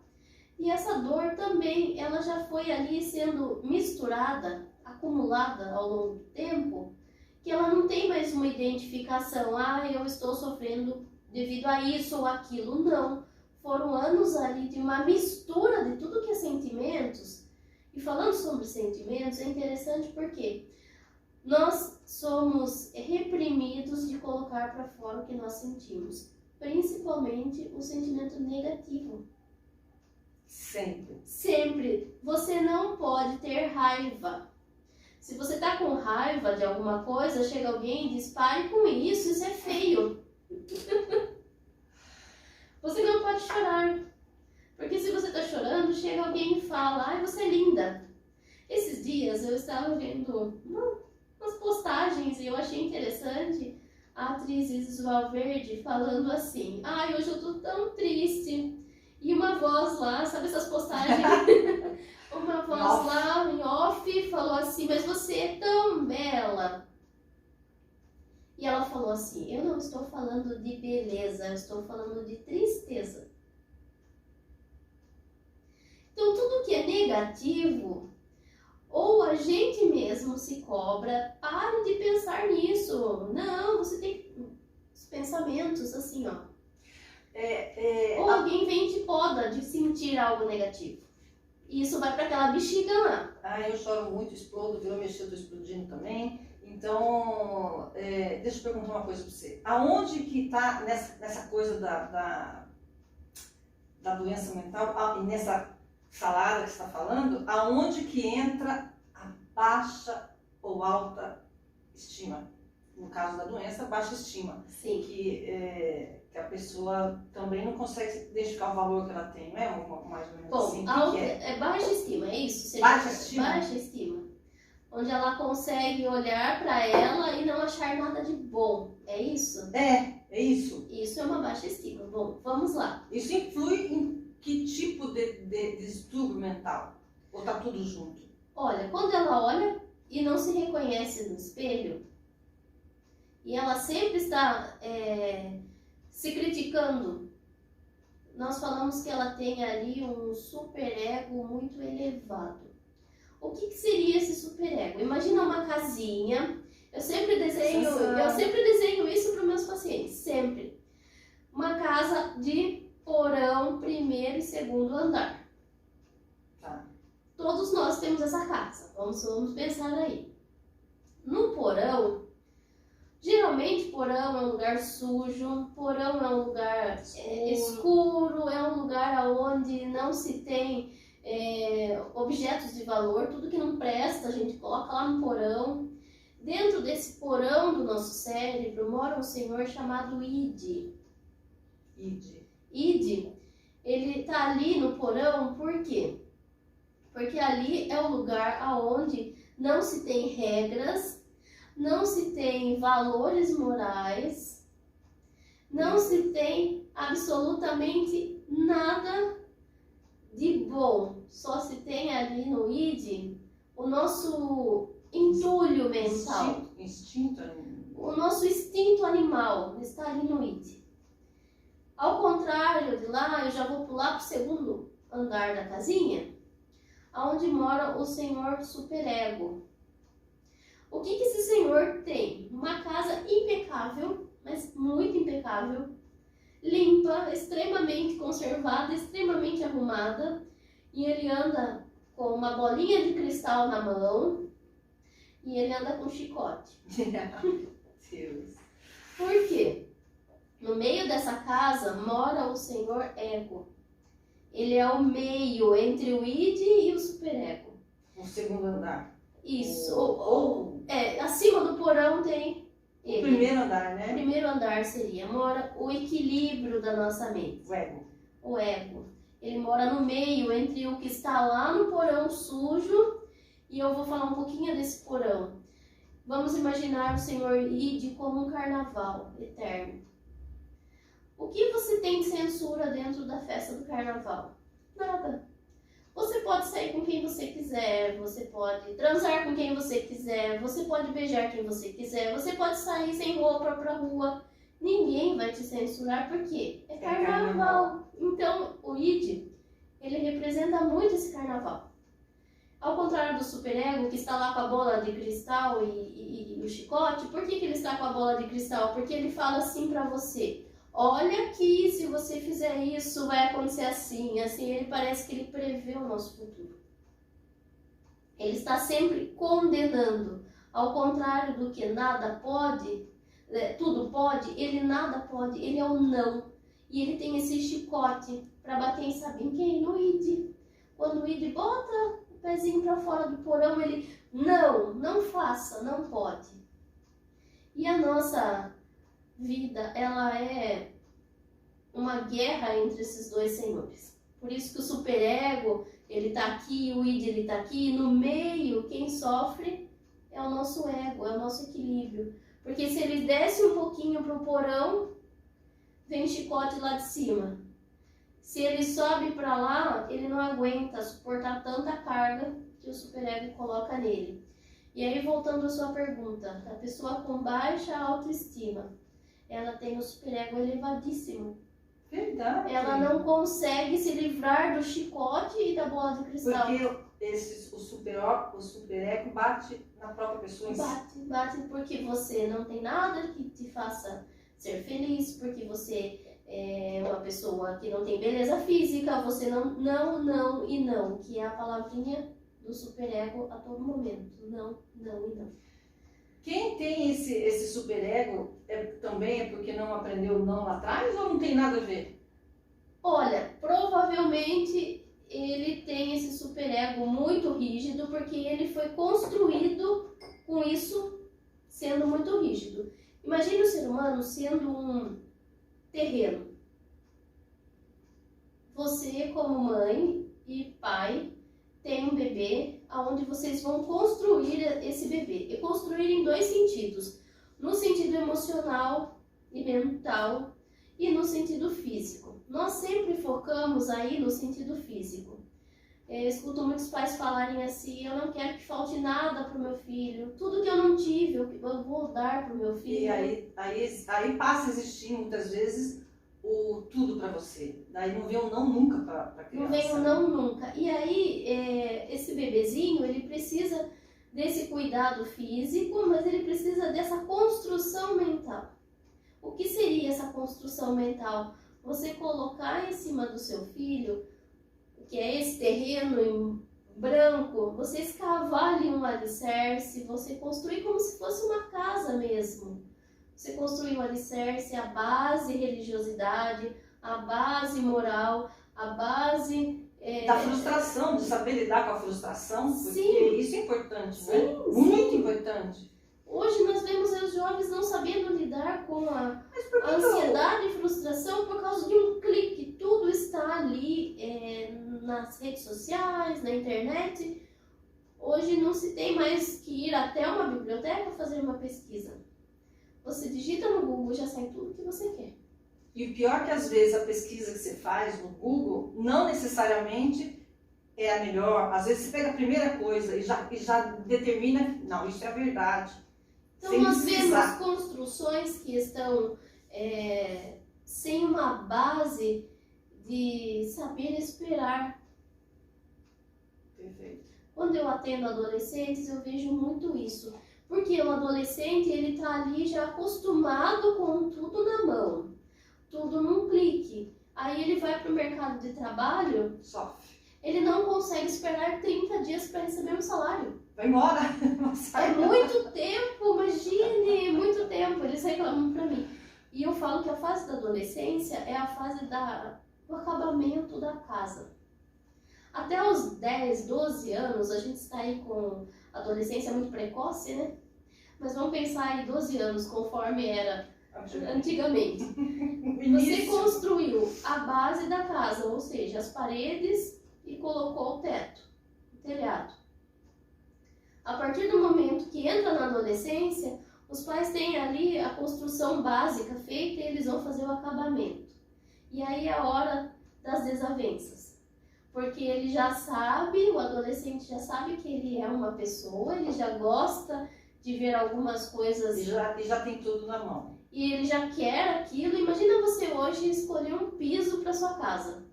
E essa dor também, ela já foi ali sendo misturada, acumulada ao longo do tempo, que ela não tem mais uma identificação. Ah, eu estou sofrendo devido a isso ou aquilo. Não. Foram anos ali de uma mistura de tudo que é sentimentos. E falando sobre sentimentos, é interessante porque nós somos reprimidos de colocar para fora o que nós sentimos. Principalmente o sentimento negativo. Sempre. Sempre. Você não pode ter raiva. Se você está com raiva de alguma coisa, chega alguém e diz, pare com isso, isso é feio. Você não pode chorar. Porque se você está chorando, chega alguém e fala, ai, você é linda. Esses dias eu estava vendo umas postagens e eu achei interessante a atriz Isis Valverde falando assim, ai, hoje eu tô tão triste. E uma voz lá, sabe essas postagens? Uma voz lá em off falou assim, mas você é tão bela. E ela falou assim, eu não estou falando de beleza, eu estou falando de tristeza. Então tudo que é negativo, ou a gente mesmo se cobra, pare de pensar nisso. Não, você tem os pensamentos assim, ó. Ou alguém vem e te poda de sentir algo negativo. E isso vai para aquela bexiga lá. Ah, eu choro muito, explodo, virou mexer, eu tô explodindo também. Então, deixa eu perguntar uma coisa para você. Aonde que tá nessa coisa da doença mental, e nessa salada que você está falando, aonde que entra a baixa ou alta estima? No caso da doença, baixa estima. Sim. Que a pessoa também não consegue identificar o valor que ela tem, não é? Mais ou menos. Bom, assim. alta, é baixa estima, é isso? Seria baixa estima? Baixa estima. Onde ela consegue olhar para ela e não achar nada de bom. É isso? É isso. Isso é uma baixa estima. Bom, vamos lá. Isso influi em que tipo de distúrbio mental? Ou tá tudo junto? Olha, quando ela olha e não se reconhece no espelho, e ela sempre está se criticando, nós falamos que ela tem ali um superego muito elevado. O que seria esse superego? Imagina uma casinha. Eu sempre desenho isso para os meus pacientes, sempre. Uma casa de porão, primeiro e segundo andar. Tá. Todos nós temos essa casa. Vamos pensar aí. No porão, geralmente porão é um lugar sujo, porão é um lugar escuro, é um lugar onde não se tem objetos de valor, tudo que não presta a gente coloca lá no porão. Dentro desse porão do nosso cérebro mora um senhor chamado Id. Id, ele está ali no porão por quê? Porque ali é o lugar onde não se tem regras, não se tem valores morais, não se tem absolutamente nada de bom. Só se tem ali no Id o nosso entulho mental. Instinto. O nosso instinto animal está ali no Id. Ao contrário de lá, eu já vou pular para o segundo andar da casinha, onde mora o senhor superego. O que esse senhor tem? Uma casa impecável, mas muito impecável, limpa, extremamente conservada, extremamente arrumada, e ele anda com uma bolinha de cristal na mão e ele anda com chicote. Deus. Por quê? No meio dessa casa mora o senhor ego. Ele é o meio entre o id e o superego. O segundo andar. Isso. Acima do porão tem O primeiro andar, O né? primeiro andar seria, mora o equilíbrio da nossa mente. O ego. O ego. Ele mora no meio, entre o que está lá no porão sujo, e eu vou falar um pouquinho desse porão. Vamos imaginar o Senhor Ide como um carnaval eterno. O que você tem de censura dentro da festa do carnaval? Nada. Você pode sair com quem você quiser, você pode transar com quem você quiser, você pode beijar quem você quiser, você pode sair sem roupa pra rua. Ninguém vai te censurar porque é carnaval. Então, o Id, ele representa muito esse carnaval. Ao contrário do superego, que está lá com a bola de cristal e o chicote, por que ele está com a bola de cristal? Porque ele fala assim pra você: olha aqui, se você fizer isso, vai acontecer assim. Assim, ele parece que ele prevê o nosso futuro. Ele está sempre condenando. Ao contrário do que nada pode, tudo pode, ele nada pode, ele é o não. E ele tem esse chicote para bater em, sabe em quem? No Id. Quando o Id bota o pezinho para fora do porão, ele, não faça, não pode. E a nossa vida, ela é uma guerra entre esses dois senhores. Por isso que o superego, ele tá aqui, o id, ele tá aqui, e no meio, quem sofre é o nosso ego, é o nosso equilíbrio. Porque se ele desce um pouquinho pro porão, vem chicote lá de cima. Se ele sobe para lá, ele não aguenta suportar tanta carga que o superego coloca nele. E aí, voltando à sua pergunta, a pessoa com baixa autoestima, ela tem o superego elevadíssimo. Verdade. Ela não consegue se livrar do chicote e da bola de cristal. Porque o superego bate na própria pessoa. Bate porque você não tem nada que te faça ser feliz, porque você é uma pessoa que não tem beleza física, você não, que é a palavrinha do superego a todo momento. Não e não. Quem tem esse superego também é porque não aprendeu não lá atrás ou não tem nada a ver? Olha, provavelmente ele tem esse superego muito rígido porque ele foi construído com isso sendo muito rígido. Imagine o ser humano sendo um terreno. Você, como mãe e pai, tem um bebê onde vocês vão construir esse bebê. E construir em dois sentidos. No sentido emocional e mental e no sentido físico. Nós sempre focamos aí no sentido físico. Eu escuto muitos pais falarem assim: eu não quero que falte nada para o meu filho. Tudo que eu não tive, eu vou dar para o meu filho. E aí passa a existir muitas vezes o tudo para você. Daí não vem o não nunca para criança. Não vem o não nunca. E aí, esse bebezinho, ele precisa desse cuidado físico, mas ele precisa dessa construção mental. O que seria essa construção mental? Você colocar em cima do seu filho, que é esse terreno em branco, você escavar ali um alicerce, você construir como se fosse uma casa mesmo. Você construir um alicerce, a base religiosidade, a base moral, a base... da frustração, de saber lidar com a frustração, porque sim, isso é importante, sim, né? Sim. Muito importante. Hoje nós vemos os jovens não sabendo lidar com a ansiedade e frustração por causa de um clique. Tudo está ali nas redes sociais, na internet. Hoje não se tem mais que ir até uma biblioteca fazer uma pesquisa. Você digita no Google e já sai tudo que você quer. E o pior é que às vezes a pesquisa que você faz no Google não necessariamente é a melhor. Às vezes você pega a primeira coisa e já determina que não, isso é a verdade. Então nós vemos construções que estão sem uma base de saber esperar. Perfeito. Quando eu atendo adolescentes, eu vejo muito isso. Porque o adolescente, ele tá ali já acostumado com tudo na mão, tudo num clique. Aí ele vai para o mercado de trabalho, sofre. Ele não consegue esperar 30 dias para receber um salário. Vai embora. É muito tempo, imagine, muito tempo. Eles reclamam para mim. E eu falo que a fase da adolescência é a fase do acabamento da casa. Até os 10, 12 anos, a gente está aí com adolescência muito precoce, né? Mas vamos pensar aí 12 anos, conforme era antigamente. Você Início. construiu a base da casa, ou seja, as paredes e colocou o teto, o telhado. A partir do momento que entra na adolescência, os pais têm ali a construção básica feita e eles vão fazer o acabamento. E aí é a hora das desavenças. Porque ele já sabe, o adolescente já sabe que ele é uma pessoa, ele já gosta de ver algumas coisas. E já tem tudo na mão. E ele já quer aquilo. Imagina você hoje escolher um piso para sua casa.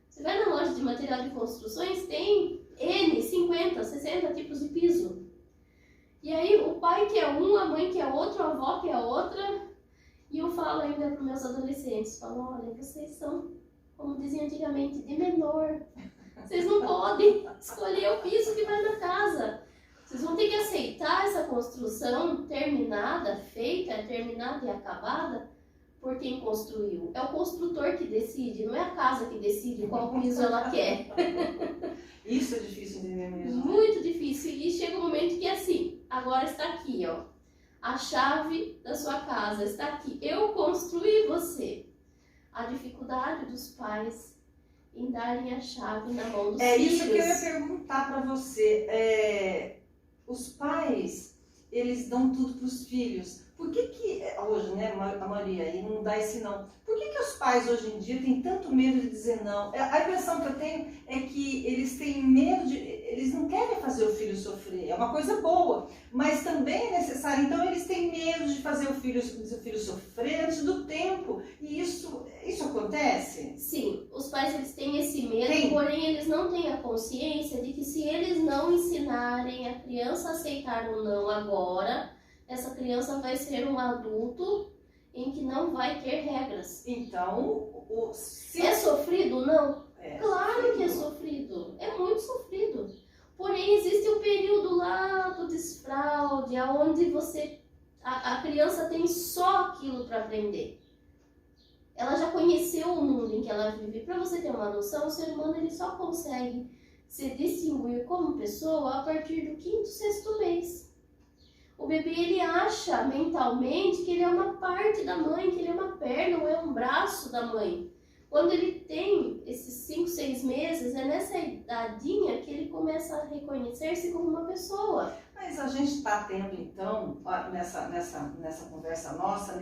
Você vai na loja de material de construções, tem N, 50, 60 tipos de piso. E aí o pai quer um, a mãe quer outro, a avó quer outra. E eu falo ainda para os meus adolescentes, falo, olha, vocês são, como diziam antigamente, de menor. Vocês não podem escolher o piso que vai na casa. Vocês vão ter que aceitar essa construção terminada, feita, terminada e acabada por quem construiu. É o construtor que decide, não é a casa que decide qual piso ela quer. Isso é difícil de entender mesmo. Muito difícil. E chega um momento que é assim, agora está aqui, ó. A chave da sua casa está aqui. Eu construí você. A dificuldade dos pais em darem a chave na mão dos filhos. É isso que eu ia perguntar para você. Os pais, eles dão tudo para os filhos. Por que hoje, né, a maioria aí não dá esse não? Por que os pais hoje em dia têm tanto medo de dizer não? A impressão que eu tenho é que eles têm medo eles não querem fazer o filho sofrer. É uma coisa boa, mas também é necessário. Então eles têm medo de fazer o filho sofrer antes do tempo. E isso acontece? Sim, os pais eles têm esse medo, porém eles não têm a consciência de que se eles não ensinarem a criança a aceitar o não agora, essa criança vai ser um adulto em que não vai ter regras. Então, é sofrido? Não. Claro sofrido. que é sofrido. É muito sofrido. Porém, existe um período lá do desfraude, onde a criança tem só aquilo para aprender. Ela já conheceu o mundo em que ela vive. Para você ter uma noção, o ser humano ele só consegue se distinguir como pessoa a partir do 5º, 6º mês. O bebê ele acha mentalmente que ele é uma parte da mãe, que ele é uma perna ou é um braço da mãe. Quando ele tem esses 5, 6 meses, é nessa idadinha que ele começa a reconhecer-se como uma pessoa. Mas a gente está tendo então, nessa conversa nossa,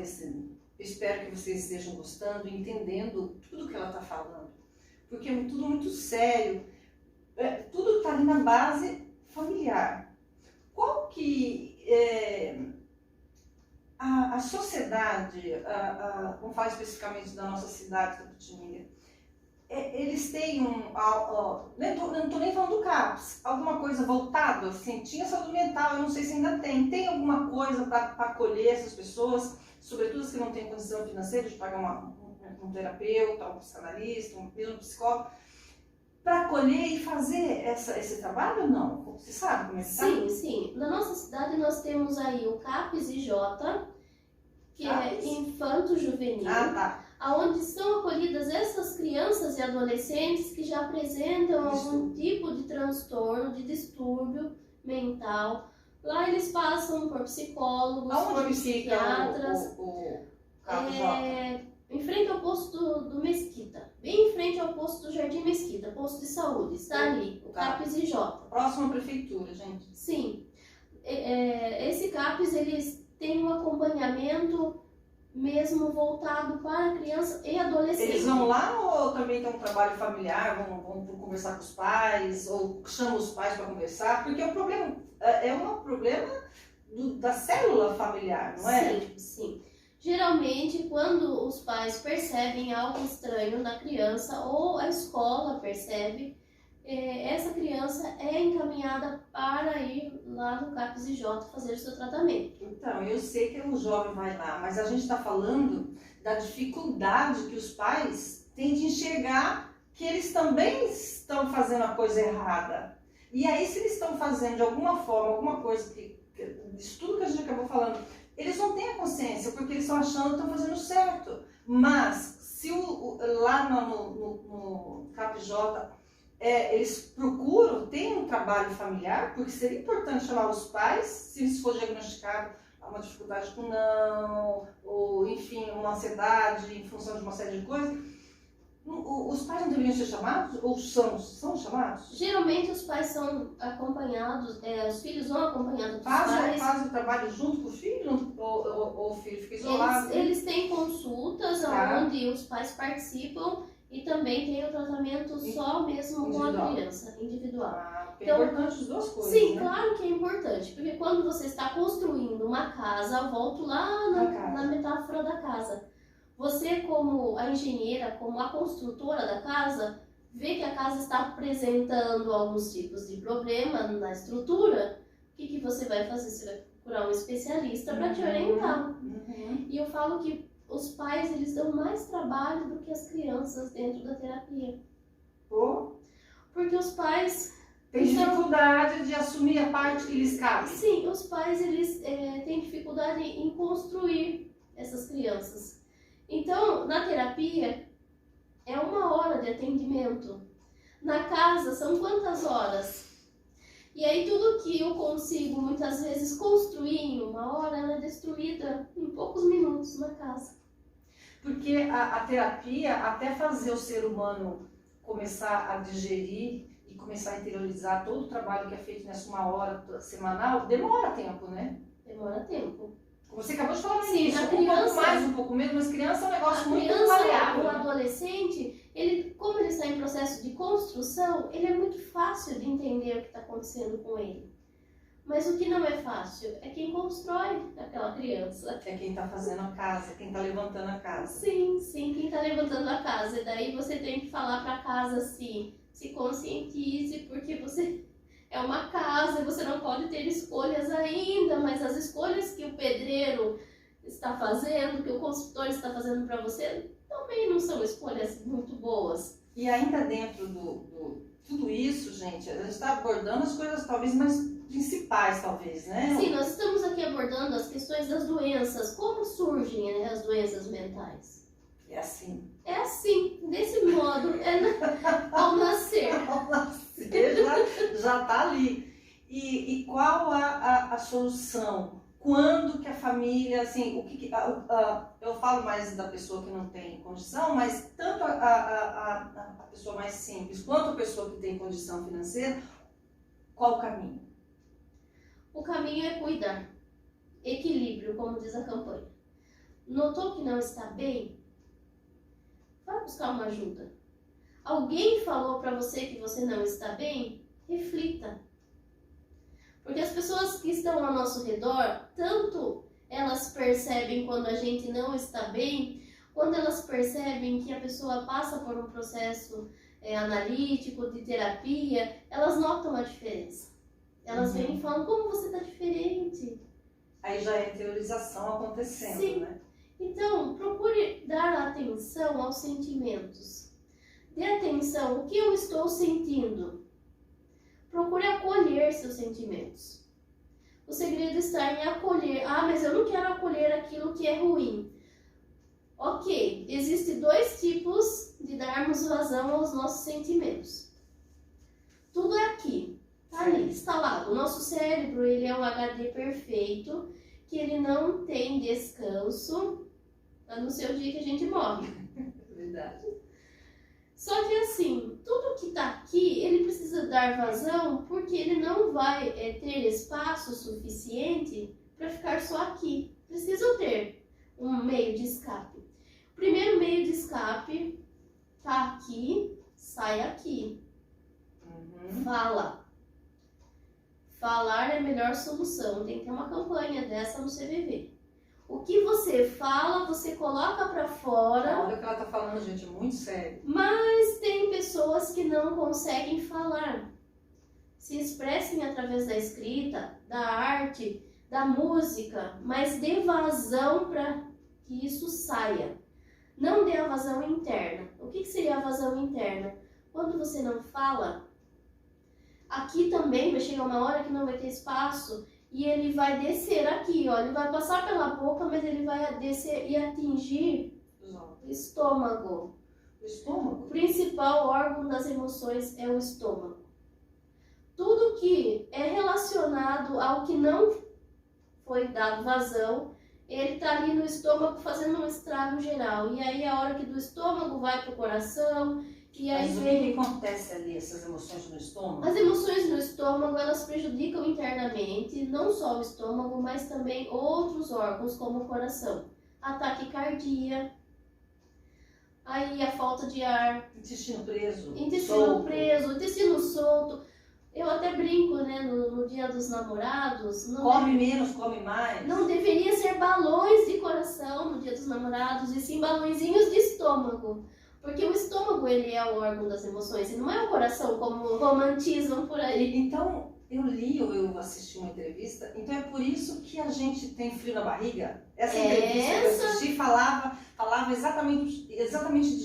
espero que vocês estejam gostando e entendendo tudo que ela está falando. Porque é tudo muito sério. Tudo está ali na base familiar. Qual que a sociedade, vamos falar especificamente da nossa cidade, da Pitiniga, eles têm não estou nem falando do CAPS, alguma coisa voltada, assim, tinha saúde mental, eu não sei se ainda tem alguma coisa para acolher essas pessoas, sobretudo as que não têm condição financeira de pagar um terapeuta, um psicanalista, mesmo um psicólogo, para acolher e fazer esse trabalho ou não? Você sabe como é que está? Sim. Na nossa cidade nós temos aí o CAPS IJ, que é Infanto Juvenil, onde são acolhidas essas crianças e adolescentes que já apresentam algum tipo de transtorno, de distúrbio mental. Lá eles passam por psicólogos, por psiquiatras. O CAPS em frente ao posto do Mesquita, bem em frente ao posto do Jardim Mesquita, posto de saúde, está ali, o CAPS IJ. Próximo à prefeitura, gente. Sim, esse CAPS eles têm um acompanhamento mesmo voltado para criança e adolescente. Eles vão lá ou também tem um trabalho familiar, vão conversar com os pais, ou chamam os pais para conversar? Porque o problema é um problema da célula familiar, não é? Sim. Geralmente, quando os pais percebem algo estranho na criança ou a escola percebe, essa criança é encaminhada para ir lá no CAPS IJ fazer o seu tratamento. Então, eu sei que o jovem vai lá, mas a gente está falando da dificuldade que os pais têm de enxergar que eles também estão fazendo a coisa errada. E aí, se eles estão fazendo de alguma forma, alguma coisa disso tudo que a gente acabou falando, eles não têm a consciência, porque eles estão achando que estão fazendo certo. Mas, se lá no CAPJ eles procuram ter um trabalho familiar, porque seria importante chamar os pais, se isso for diagnosticado uma dificuldade com não, ou enfim, uma ansiedade em função de uma série de coisas. Os pais não deveriam ser chamados? Ou são chamados? Geralmente os pais são acompanhados, os filhos vão acompanhados dos pais. Fazem o trabalho junto com o filho? Ou o filho fica isolado? Eles têm consultas onde os pais participam e também tem o tratamento só mesmo individual. Com a criança, individual. É importante as duas coisas, sim, né? Claro que é importante, porque quando você está construindo uma casa, volto lá na metáfora da casa. Você, como a engenheira, como a construtora da casa, vê que a casa está apresentando alguns tipos de problema na estrutura, o que você vai fazer? Você vai procurar um especialista para te orientar. E eu falo que os pais, eles dão mais trabalho do que as crianças dentro da terapia. Porque os pais... Tem dificuldade de assumir a parte que lhes cabe. Sim, os pais, eles têm dificuldade em construir essas crianças. Então, na terapia, é 1 hora de atendimento. Na casa, são quantas horas? E aí, tudo que eu consigo, muitas vezes, construir em 1 hora, ela é destruída em poucos minutos na casa. Porque a terapia, até fazer o ser humano começar a digerir e começar a interiorizar todo o trabalho que é feito nessa 1 hora semanal, demora tempo, né? Demora tempo. Como você acabou de falar, sim, a criança, um pouco mais, um pouco menos, mas criança é um negócio muito variável. O adolescente, como ele está em processo de construção, ele é muito fácil de entender o que está acontecendo com ele. Mas o que não é fácil é quem constrói aquela criança. É quem está fazendo a casa, quem está levantando a casa. Sim, quem está levantando a casa. E daí você tem que falar para a casa assim, se conscientize, porque você é uma casa, você não pode ter escolhas ainda, mas as escolhas que o pedreiro está fazendo, que o construtor está fazendo para você, também não são escolhas muito boas. E ainda dentro do tudo isso, gente, a gente está abordando as coisas talvez mais principais, talvez, né? Sim, nós estamos aqui abordando as questões das doenças, como surgem, né, as doenças mentais. É assim. É assim, desse modo, ao nascer. Ao nascer, já está ali. E qual a solução? Quando que a família, assim, eu falo mais da pessoa que não tem condição, mas tanto a pessoa mais simples quanto a pessoa que tem condição financeira, qual o caminho? O caminho é cuidar. Equilíbrio, como diz a campanha. Notou que não está bem? Vai buscar uma ajuda. Alguém falou para você que você não está bem? Reflita. Porque as pessoas que estão ao nosso redor, tanto elas percebem quando a gente não está bem, quando elas percebem que a pessoa passa por um processo analítico, de terapia, elas notam a diferença. Elas vêm e falam, como você está diferente. Aí já é interiorização acontecendo, sim. Né? Então, procure dar atenção aos sentimentos. Dê atenção, o que eu estou sentindo? Procure acolher seus sentimentos. O segredo está em acolher. Ah, mas eu não quero acolher aquilo que é ruim. Ok, existem 2 tipos de darmos vazão aos nossos sentimentos. Tudo é aqui, tá ali, instalado. O nosso cérebro, ele é um HD perfeito, que ele não tem descanso, a não ser o dia que a gente morre. Verdade. Só que assim, tudo que está aqui, ele precisa dar vazão porque ele não vai ter espaço suficiente para ficar só aqui. Precisa ter um meio de escape. O primeiro meio de escape está aqui, sai aqui. Fala. Falar é a melhor solução. Tem que ter uma campanha dessa no CVV. O que você fala, você coloca pra fora. Olha o que ela tá falando, gente, é muito sério. Mas tem pessoas que não conseguem falar. Se expressem através da escrita, da arte, da música, mas dê vazão para que isso saia. Não dê a vazão interna. O que seria a vazão interna? Quando você não fala, aqui também vai chegar uma hora que não vai ter espaço. E ele vai descer aqui, ó. Ele vai passar pela boca, mas ele vai descer e atingir o estômago. O estômago? O principal órgão das emoções é o estômago. Tudo que é relacionado ao que não foi dado vazão, ele está ali no estômago fazendo um estrago geral. E aí a hora que do estômago vai para o coração, e aí Mas o que acontece ali, essas emoções no estômago? As emoções no estômago, elas prejudicam internamente, não só o estômago, mas também outros órgãos, como o coração. Ataque cardíaco, aí a falta de ar. Intestino preso. Intestino solto. Eu até brinco, né, no Dia dos Namorados. Come menos, come mais. Não deveria ser balões de coração no Dia dos Namorados, e sim balõezinhos de estômago. Porque o estômago, ele é o órgão das emoções, e não é o coração, como romantizam por aí. Então, eu li ou eu assisti uma entrevista, então é por isso que a gente tem frio na barriga? Essa entrevista que eu assisti falava exatamente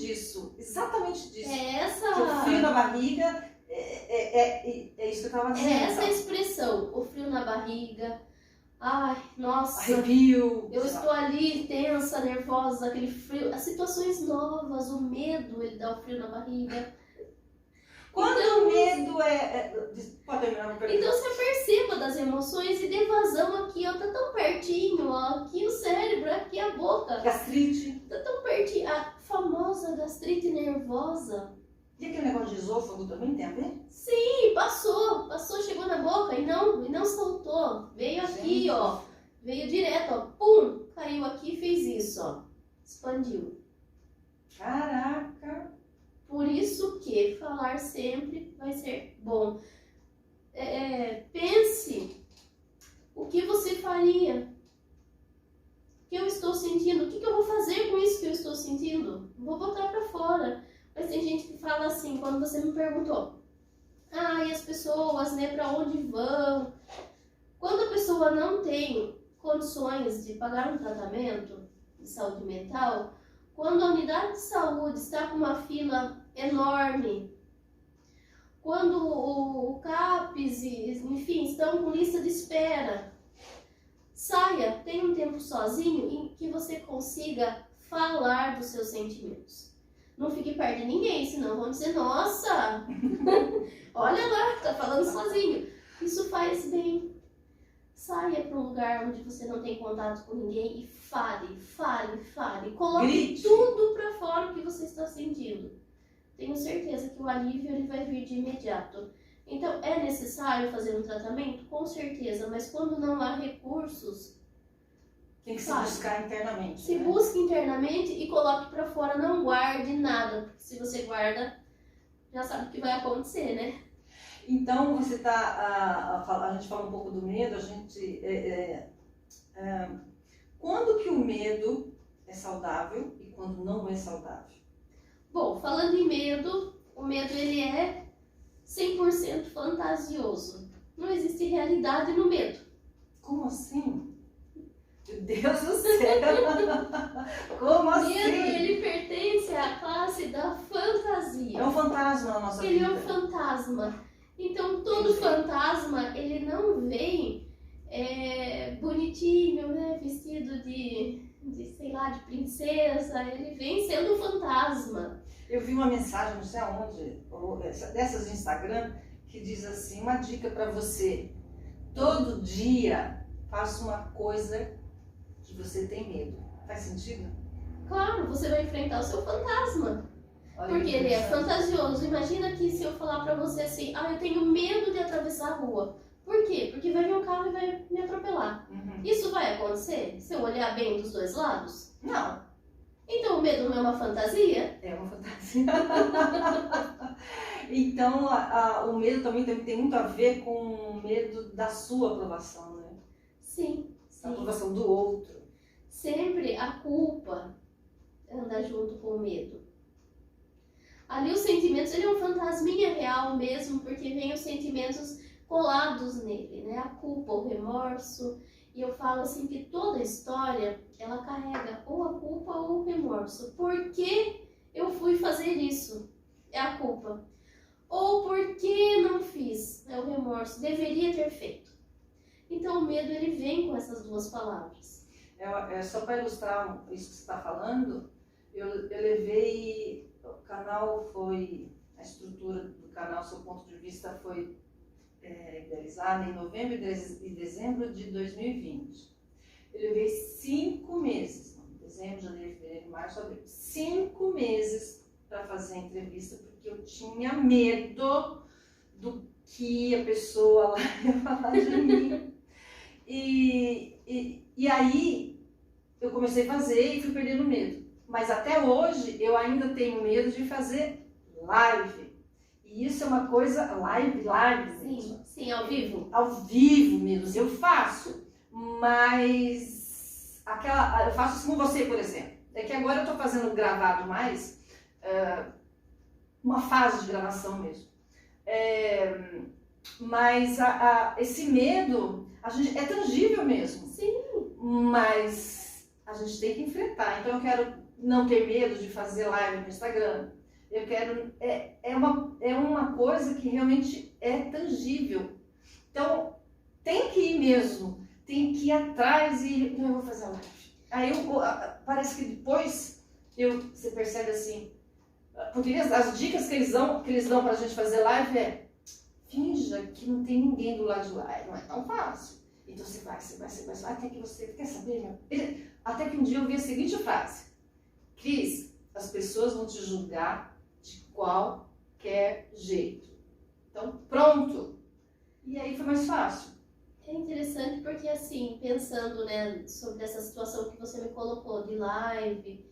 disso. Exatamente disso. Que o frio na barriga é isso que eu estava dizendo. É essa expressão, o frio na barriga. Ai, nossa. Arrepio. Eu estou ali tensa, nervosa, aquele frio. As situações novas, o medo, ele dá o frio na barriga. Quando então, o medo pode terminar uma pergunta. Então você perceba das emoções e dê vazão aqui, ó, tá tão pertinho, ó, aqui o cérebro, aqui a boca. Gastrite. Tá tão pertinho, a famosa gastrite nervosa. E aquele negócio de esôfago também tem a ver? Sim, passou, chegou na boca e não soltou. Veio aqui, ó, veio direto, ó, pum, caiu aqui e fez isso, ó, expandiu. Caraca! Por isso que falar sempre vai ser bom. Pense o que você faria, o que eu estou sentindo, o que eu vou fazer com isso que eu estou sentindo? Vou botar pra fora. Mas tem gente que fala assim, quando você me perguntou, e as pessoas, né, pra onde vão? Quando a pessoa não tem condições de pagar um tratamento de saúde mental, quando a unidade de saúde está com uma fila enorme, quando o CAPES, enfim, estão com lista de espera, saia, tenha um tempo sozinho em que você consiga falar dos seus sentimentos. Não fique perto de ninguém, senão vão dizer, nossa, olha lá, tá falando sozinho. Isso faz bem. Saia para um lugar onde você não tem contato com ninguém e fale. Coloque Grite. tudo para fora o que você está sentindo. Tenho certeza que o alívio ele vai vir de imediato. Então, é necessário fazer um tratamento? Com certeza, mas quando não há recursos, tem que se buscar internamente. Se busque internamente e coloque para fora, não guarde nada, porque se você guarda, já sabe o que vai acontecer, né? Então, você a gente fala um pouco do medo, quando que o medo é saudável e quando não é saudável? Bom, falando em medo, o medo ele é 100% fantasioso. Não existe realidade no medo. Como assim? Meu Deus do céu! Como assim? O medo, ele pertence à classe da fantasia. É um fantasma na nossa vida. Ele é um fantasma. Então, todo fantasma, ele não vem bonitinho, né? Vestido de, sei lá, de princesa. Ele vem sendo um fantasma. Eu vi uma mensagem, não sei aonde, dessas do Instagram, que diz assim, uma dica para você. Todo dia, faça uma coisa que você tem medo. Faz sentido? Claro, você vai enfrentar o seu fantasma. Olha, porque ele é fantasioso. Imagina que se eu falar pra você assim, eu tenho medo de atravessar a rua. Por quê? Porque vai vir um carro e vai me atropelar. Uhum. Isso vai acontecer se eu olhar bem dos dois lados? Não. Então o medo não é uma fantasia? É uma fantasia. Então, o medo também tem muito a ver com o medo da sua aprovação, né? Sim. A aprovação do outro. Sempre a culpa anda junto com o medo. Ali os sentimentos, ele é um fantasminha real mesmo, porque vem os sentimentos colados nele, né? A culpa, o remorso. E eu falo assim que toda história, ela carrega ou a culpa ou o remorso. Por que eu fui fazer isso? É a culpa. Ou por que não fiz? É o remorso. Deveria ter feito. Então o medo, ele vem com essas duas palavras. Só para ilustrar isso que você está falando, eu levei a estrutura do canal, seu ponto de vista foi idealizada em novembro e dezembro de 2020. Eu levei 5 meses, dezembro, janeiro, fevereiro, março, abril, 5 meses para fazer a entrevista, porque eu tinha medo do que a pessoa lá ia falar de mim. E aí eu comecei a fazer e fui perdendo medo. Mas até hoje eu ainda tenho medo de fazer live. E isso é uma coisa, live mesmo. Sim, ao vivo. Ao vivo mesmo, eu faço. Mas eu faço isso com você, por exemplo. É que agora eu estou fazendo gravado mais, uma fase de gravação mesmo. Mas esse medo, é tangível mesmo. Sim. Mas a gente tem que enfrentar. Então eu quero não ter medo de fazer live no Instagram. Eu quero... É uma coisa que realmente é tangível. Então tem que ir mesmo. Tem que ir atrás e... Não, eu vou fazer a live. Aí parece que depois você percebe assim... Porque as dicas que eles dão pra gente fazer live é... Finja que não tem ninguém do lado de lá. Não é tão fácil. Então você vai. Até que você... Quer saber, meu? Até que um dia eu vi a seguinte frase. Cris, as pessoas vão te julgar de qualquer jeito. Então, pronto. E aí foi mais fácil. É interessante porque, assim, pensando, né, sobre essa situação que você me colocou de live,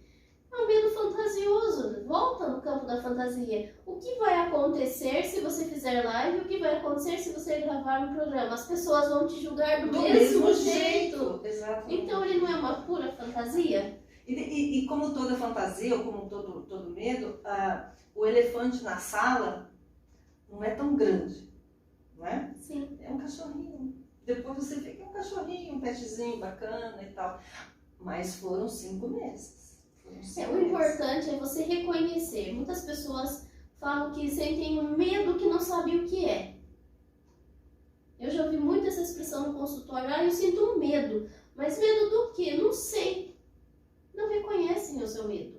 é um medo fantasioso. Volta no campo da fantasia. O que vai acontecer se você fizer live? O que vai acontecer se você gravar um programa? As pessoas vão te julgar do mesmo jeito. Exatamente. Então ele não é uma pura fantasia? E como toda fantasia, ou como todo medo, o elefante na sala não é tão grande, não é? Sim. É um cachorrinho. Depois você vê que é um cachorrinho, um petzinho bacana e tal. Mas foram 5 meses. O importante é você reconhecer. Muitas pessoas falam que sentem um medo que não sabem o que é. Eu já ouvi muito essa expressão no consultório. Eu sinto um medo. Mas medo do quê? Não sei. Não reconhecem o seu medo.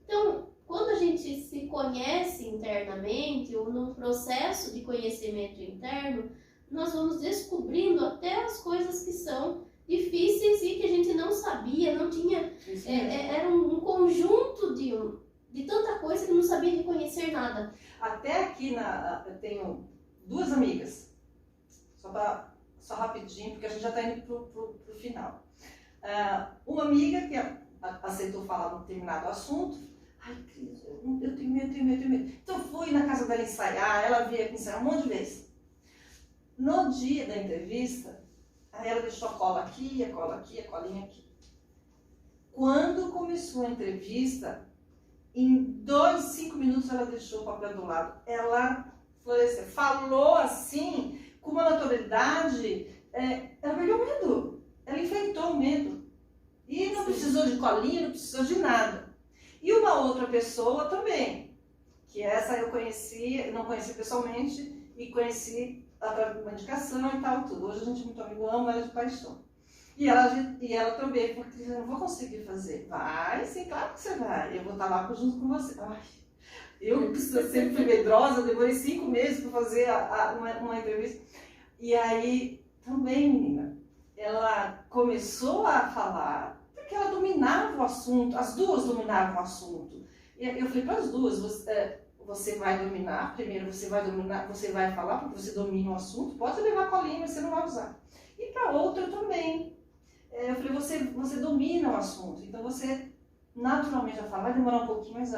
Então, quando a gente se conhece internamente, ou num processo de conhecimento interno, nós vamos descobrindo até as coisas que são difíceis e que a gente não sabia, não tinha... era um conjunto de tanta coisa que não sabia reconhecer nada. Até aqui eu tenho 2 amigas, só rapidinho, porque a gente já está indo pro final. Uma amiga que aceitou falar um determinado assunto. Ai, Cris, eu tenho medo. Então fui na casa dela ensaiar, ela veio aqui ensaiar um monte de vezes. No dia da entrevista, aí ela deixou a cola aqui, a colinha aqui. Quando começou a entrevista, em 5 minutos ela deixou o papel do lado. Ela floresceu, falou assim, com uma naturalidade, ela perdeu o medo. Ela enfrentou o medo. E não precisou de colinha, não precisou de nada. E uma outra pessoa também, que essa eu não conheci pessoalmente, e conheci através de uma indicação e tal, tudo. Hoje a gente é muito amigo, amo ela de paixão. E ela também, porque eu não vou conseguir fazer. Vai, sim, claro que você vai. Eu vou estar lá junto com você. Ai, eu sempre fui medrosa, demorei 5 meses para fazer uma entrevista. E aí, também, menina, ela começou a falar, porque ela dominava o assunto, as duas dominavam o assunto. E eu falei para as duas, você vai dominar, primeiro você vai falar, porque você domina o assunto, pode levar colinha, mas você não vai usar. E para outra também. Eu falei, você domina o assunto, então você naturalmente vai falar, vai demorar um pouquinho, mas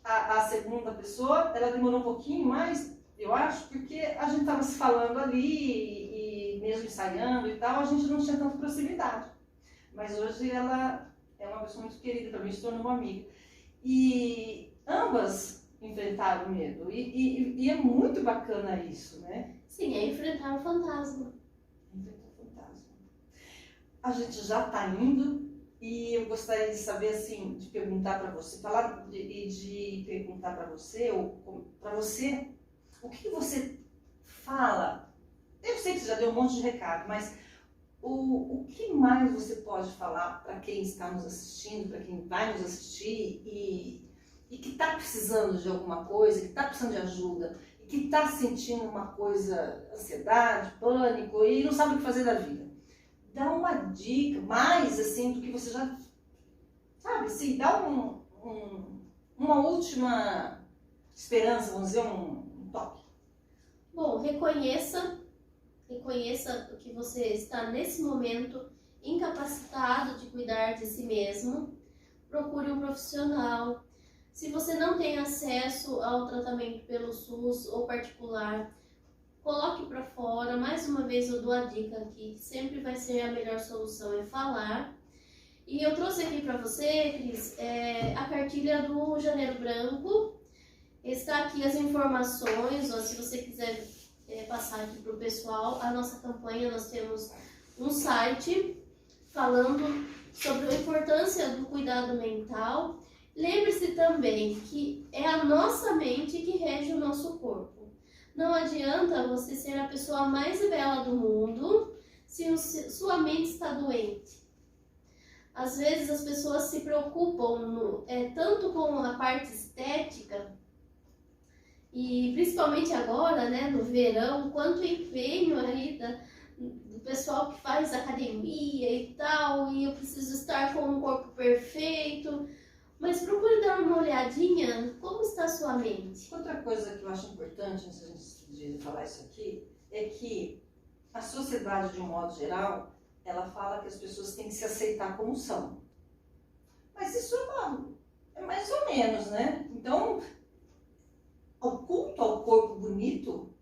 a segunda pessoa, ela demorou um pouquinho mais, eu acho, porque a gente estava se falando ali, e mesmo ensaiando e tal, a gente não tinha tanta proximidade. Mas hoje ela é uma pessoa muito querida para mim, se tornou uma amiga. E ambas enfrentaram o medo, e é muito bacana isso, né? Sim, é enfrentar o fantasma. Enfrentar o fantasma. A gente já está indo, e eu gostaria de saber, assim, de perguntar para você, de perguntar para você, o que você fala. Eu sei que você já deu um monte de recado, mas o que mais você pode falar para quem está nos assistindo, para quem vai nos assistir, e e que está precisando de alguma coisa, que está precisando de ajuda, e que está sentindo uma coisa, ansiedade, pânico, e não sabe o que fazer da vida. Dá uma dica, mais assim do que você já sabe, assim, dá uma última esperança, vamos dizer, um toque. Bom, reconheça que você está nesse momento incapacitado de cuidar de si mesmo. Procure um profissional. Se você não tem acesso ao tratamento pelo SUS ou particular, coloque para fora. Mais uma vez eu dou a dica aqui, que sempre vai ser a melhor solução é falar. E eu trouxe aqui para você, Cris, a cartilha do Janeiro Branco. Está aqui as informações, ou se você quiser passar aqui para o pessoal, a nossa campanha, nós temos um site falando sobre a importância do cuidado mental. Lembre-se também que é a nossa mente que rege o nosso corpo. Não adianta você ser a pessoa mais bela do mundo se sua mente está doente. Às vezes as pessoas se preocupam tanto com a parte estética, e principalmente agora, né, no verão, quanto empenho aí do pessoal que faz academia e tal, e eu preciso estar com um corpo perfeito. Mas procure dar uma olhadinha como está a sua mente. Outra coisa que eu acho importante, antes de falar isso aqui, é que a sociedade, de um modo geral, ela fala que as pessoas têm que se aceitar como são. Mas isso é mais ou menos, né? Então, o culto ao corpo bonito,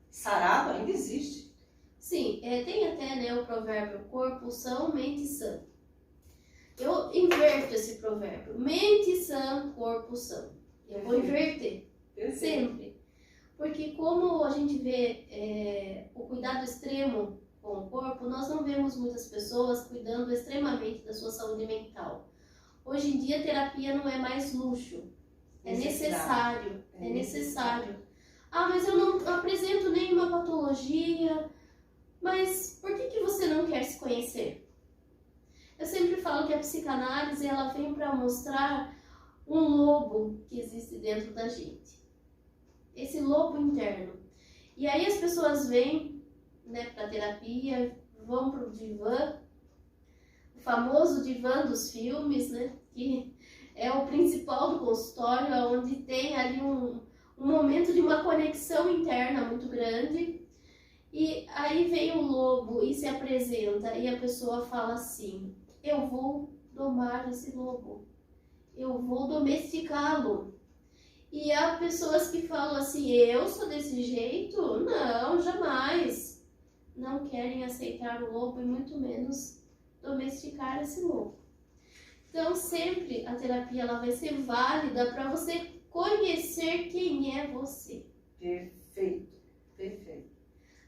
sarado, ainda existe. Sim, tem até, né, o provérbio, corpo são, mente sã. Eu inverto esse provérbio, mente sã, corpo são. Eu vou inverter, sempre. Porque como a gente vê o cuidado extremo com o corpo, nós não vemos muitas pessoas cuidando extremamente da sua saúde mental. Hoje em dia, terapia não é mais luxo, é necessário, é necessário. Ah, mas eu não apresento nenhuma patologia, mas por que você não quer se conhecer? Eu sempre falo que a psicanálise ela vem para mostrar um lobo que existe dentro da gente. Esse lobo interno. E aí as pessoas vêm, né, para a terapia, vão para o divã, o famoso divã dos filmes, né, que é o principal do consultório, onde tem ali um momento de uma conexão interna muito grande. E aí vem o lobo e se apresenta e a pessoa fala assim: eu vou domar esse lobo, eu vou domesticá-lo. E há pessoas que falam assim: eu sou desse jeito? Não, jamais. Não querem aceitar o lobo e muito menos domesticar esse lobo. Então sempre a terapia ela vai ser válida para você conhecer quem é você. Perfeito, perfeito.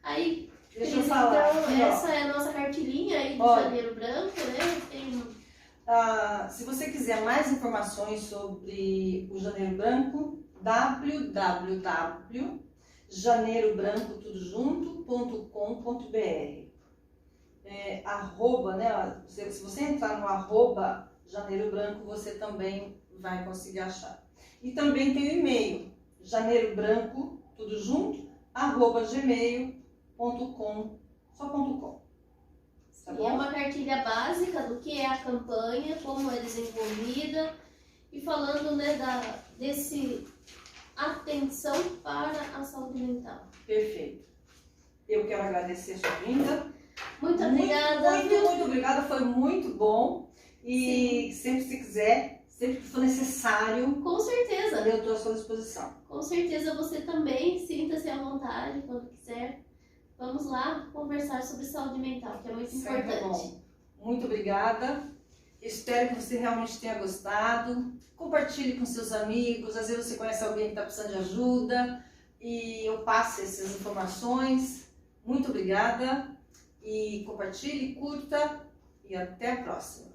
Aí, deixa eu falar. Então, aqui, essa é a nossa cartilinha aí do Janeiro Branco, né? Se você quiser mais informações sobre o Janeiro Branco, www.janeirobranco.com.br. Arroba, né? Se você entrar no arroba Janeiro Branco, você também vai conseguir achar. E também tem o e-mail, janeirobranco, tudo junto, @gmail.com, só .com. Tá bom? É uma cartilha básica do que é a campanha, como é desenvolvida e falando, né, desse atenção para a saúde mental. Perfeito. Eu quero agradecer a sua vinda. Muito obrigada. Muito obrigada, foi muito bom. E sempre se quiser, sempre que for necessário, com certeza, eu estou à sua disposição. Com certeza você também, sinta-se à vontade quando quiser. Vamos lá conversar sobre saúde mental, que é muito importante. Bom. Muito obrigada. Espero que você realmente tenha gostado. Compartilhe com seus amigos. Às vezes você conhece alguém que está precisando de ajuda. E eu passo essas informações. Muito obrigada. E compartilhe, curta. E até a próxima.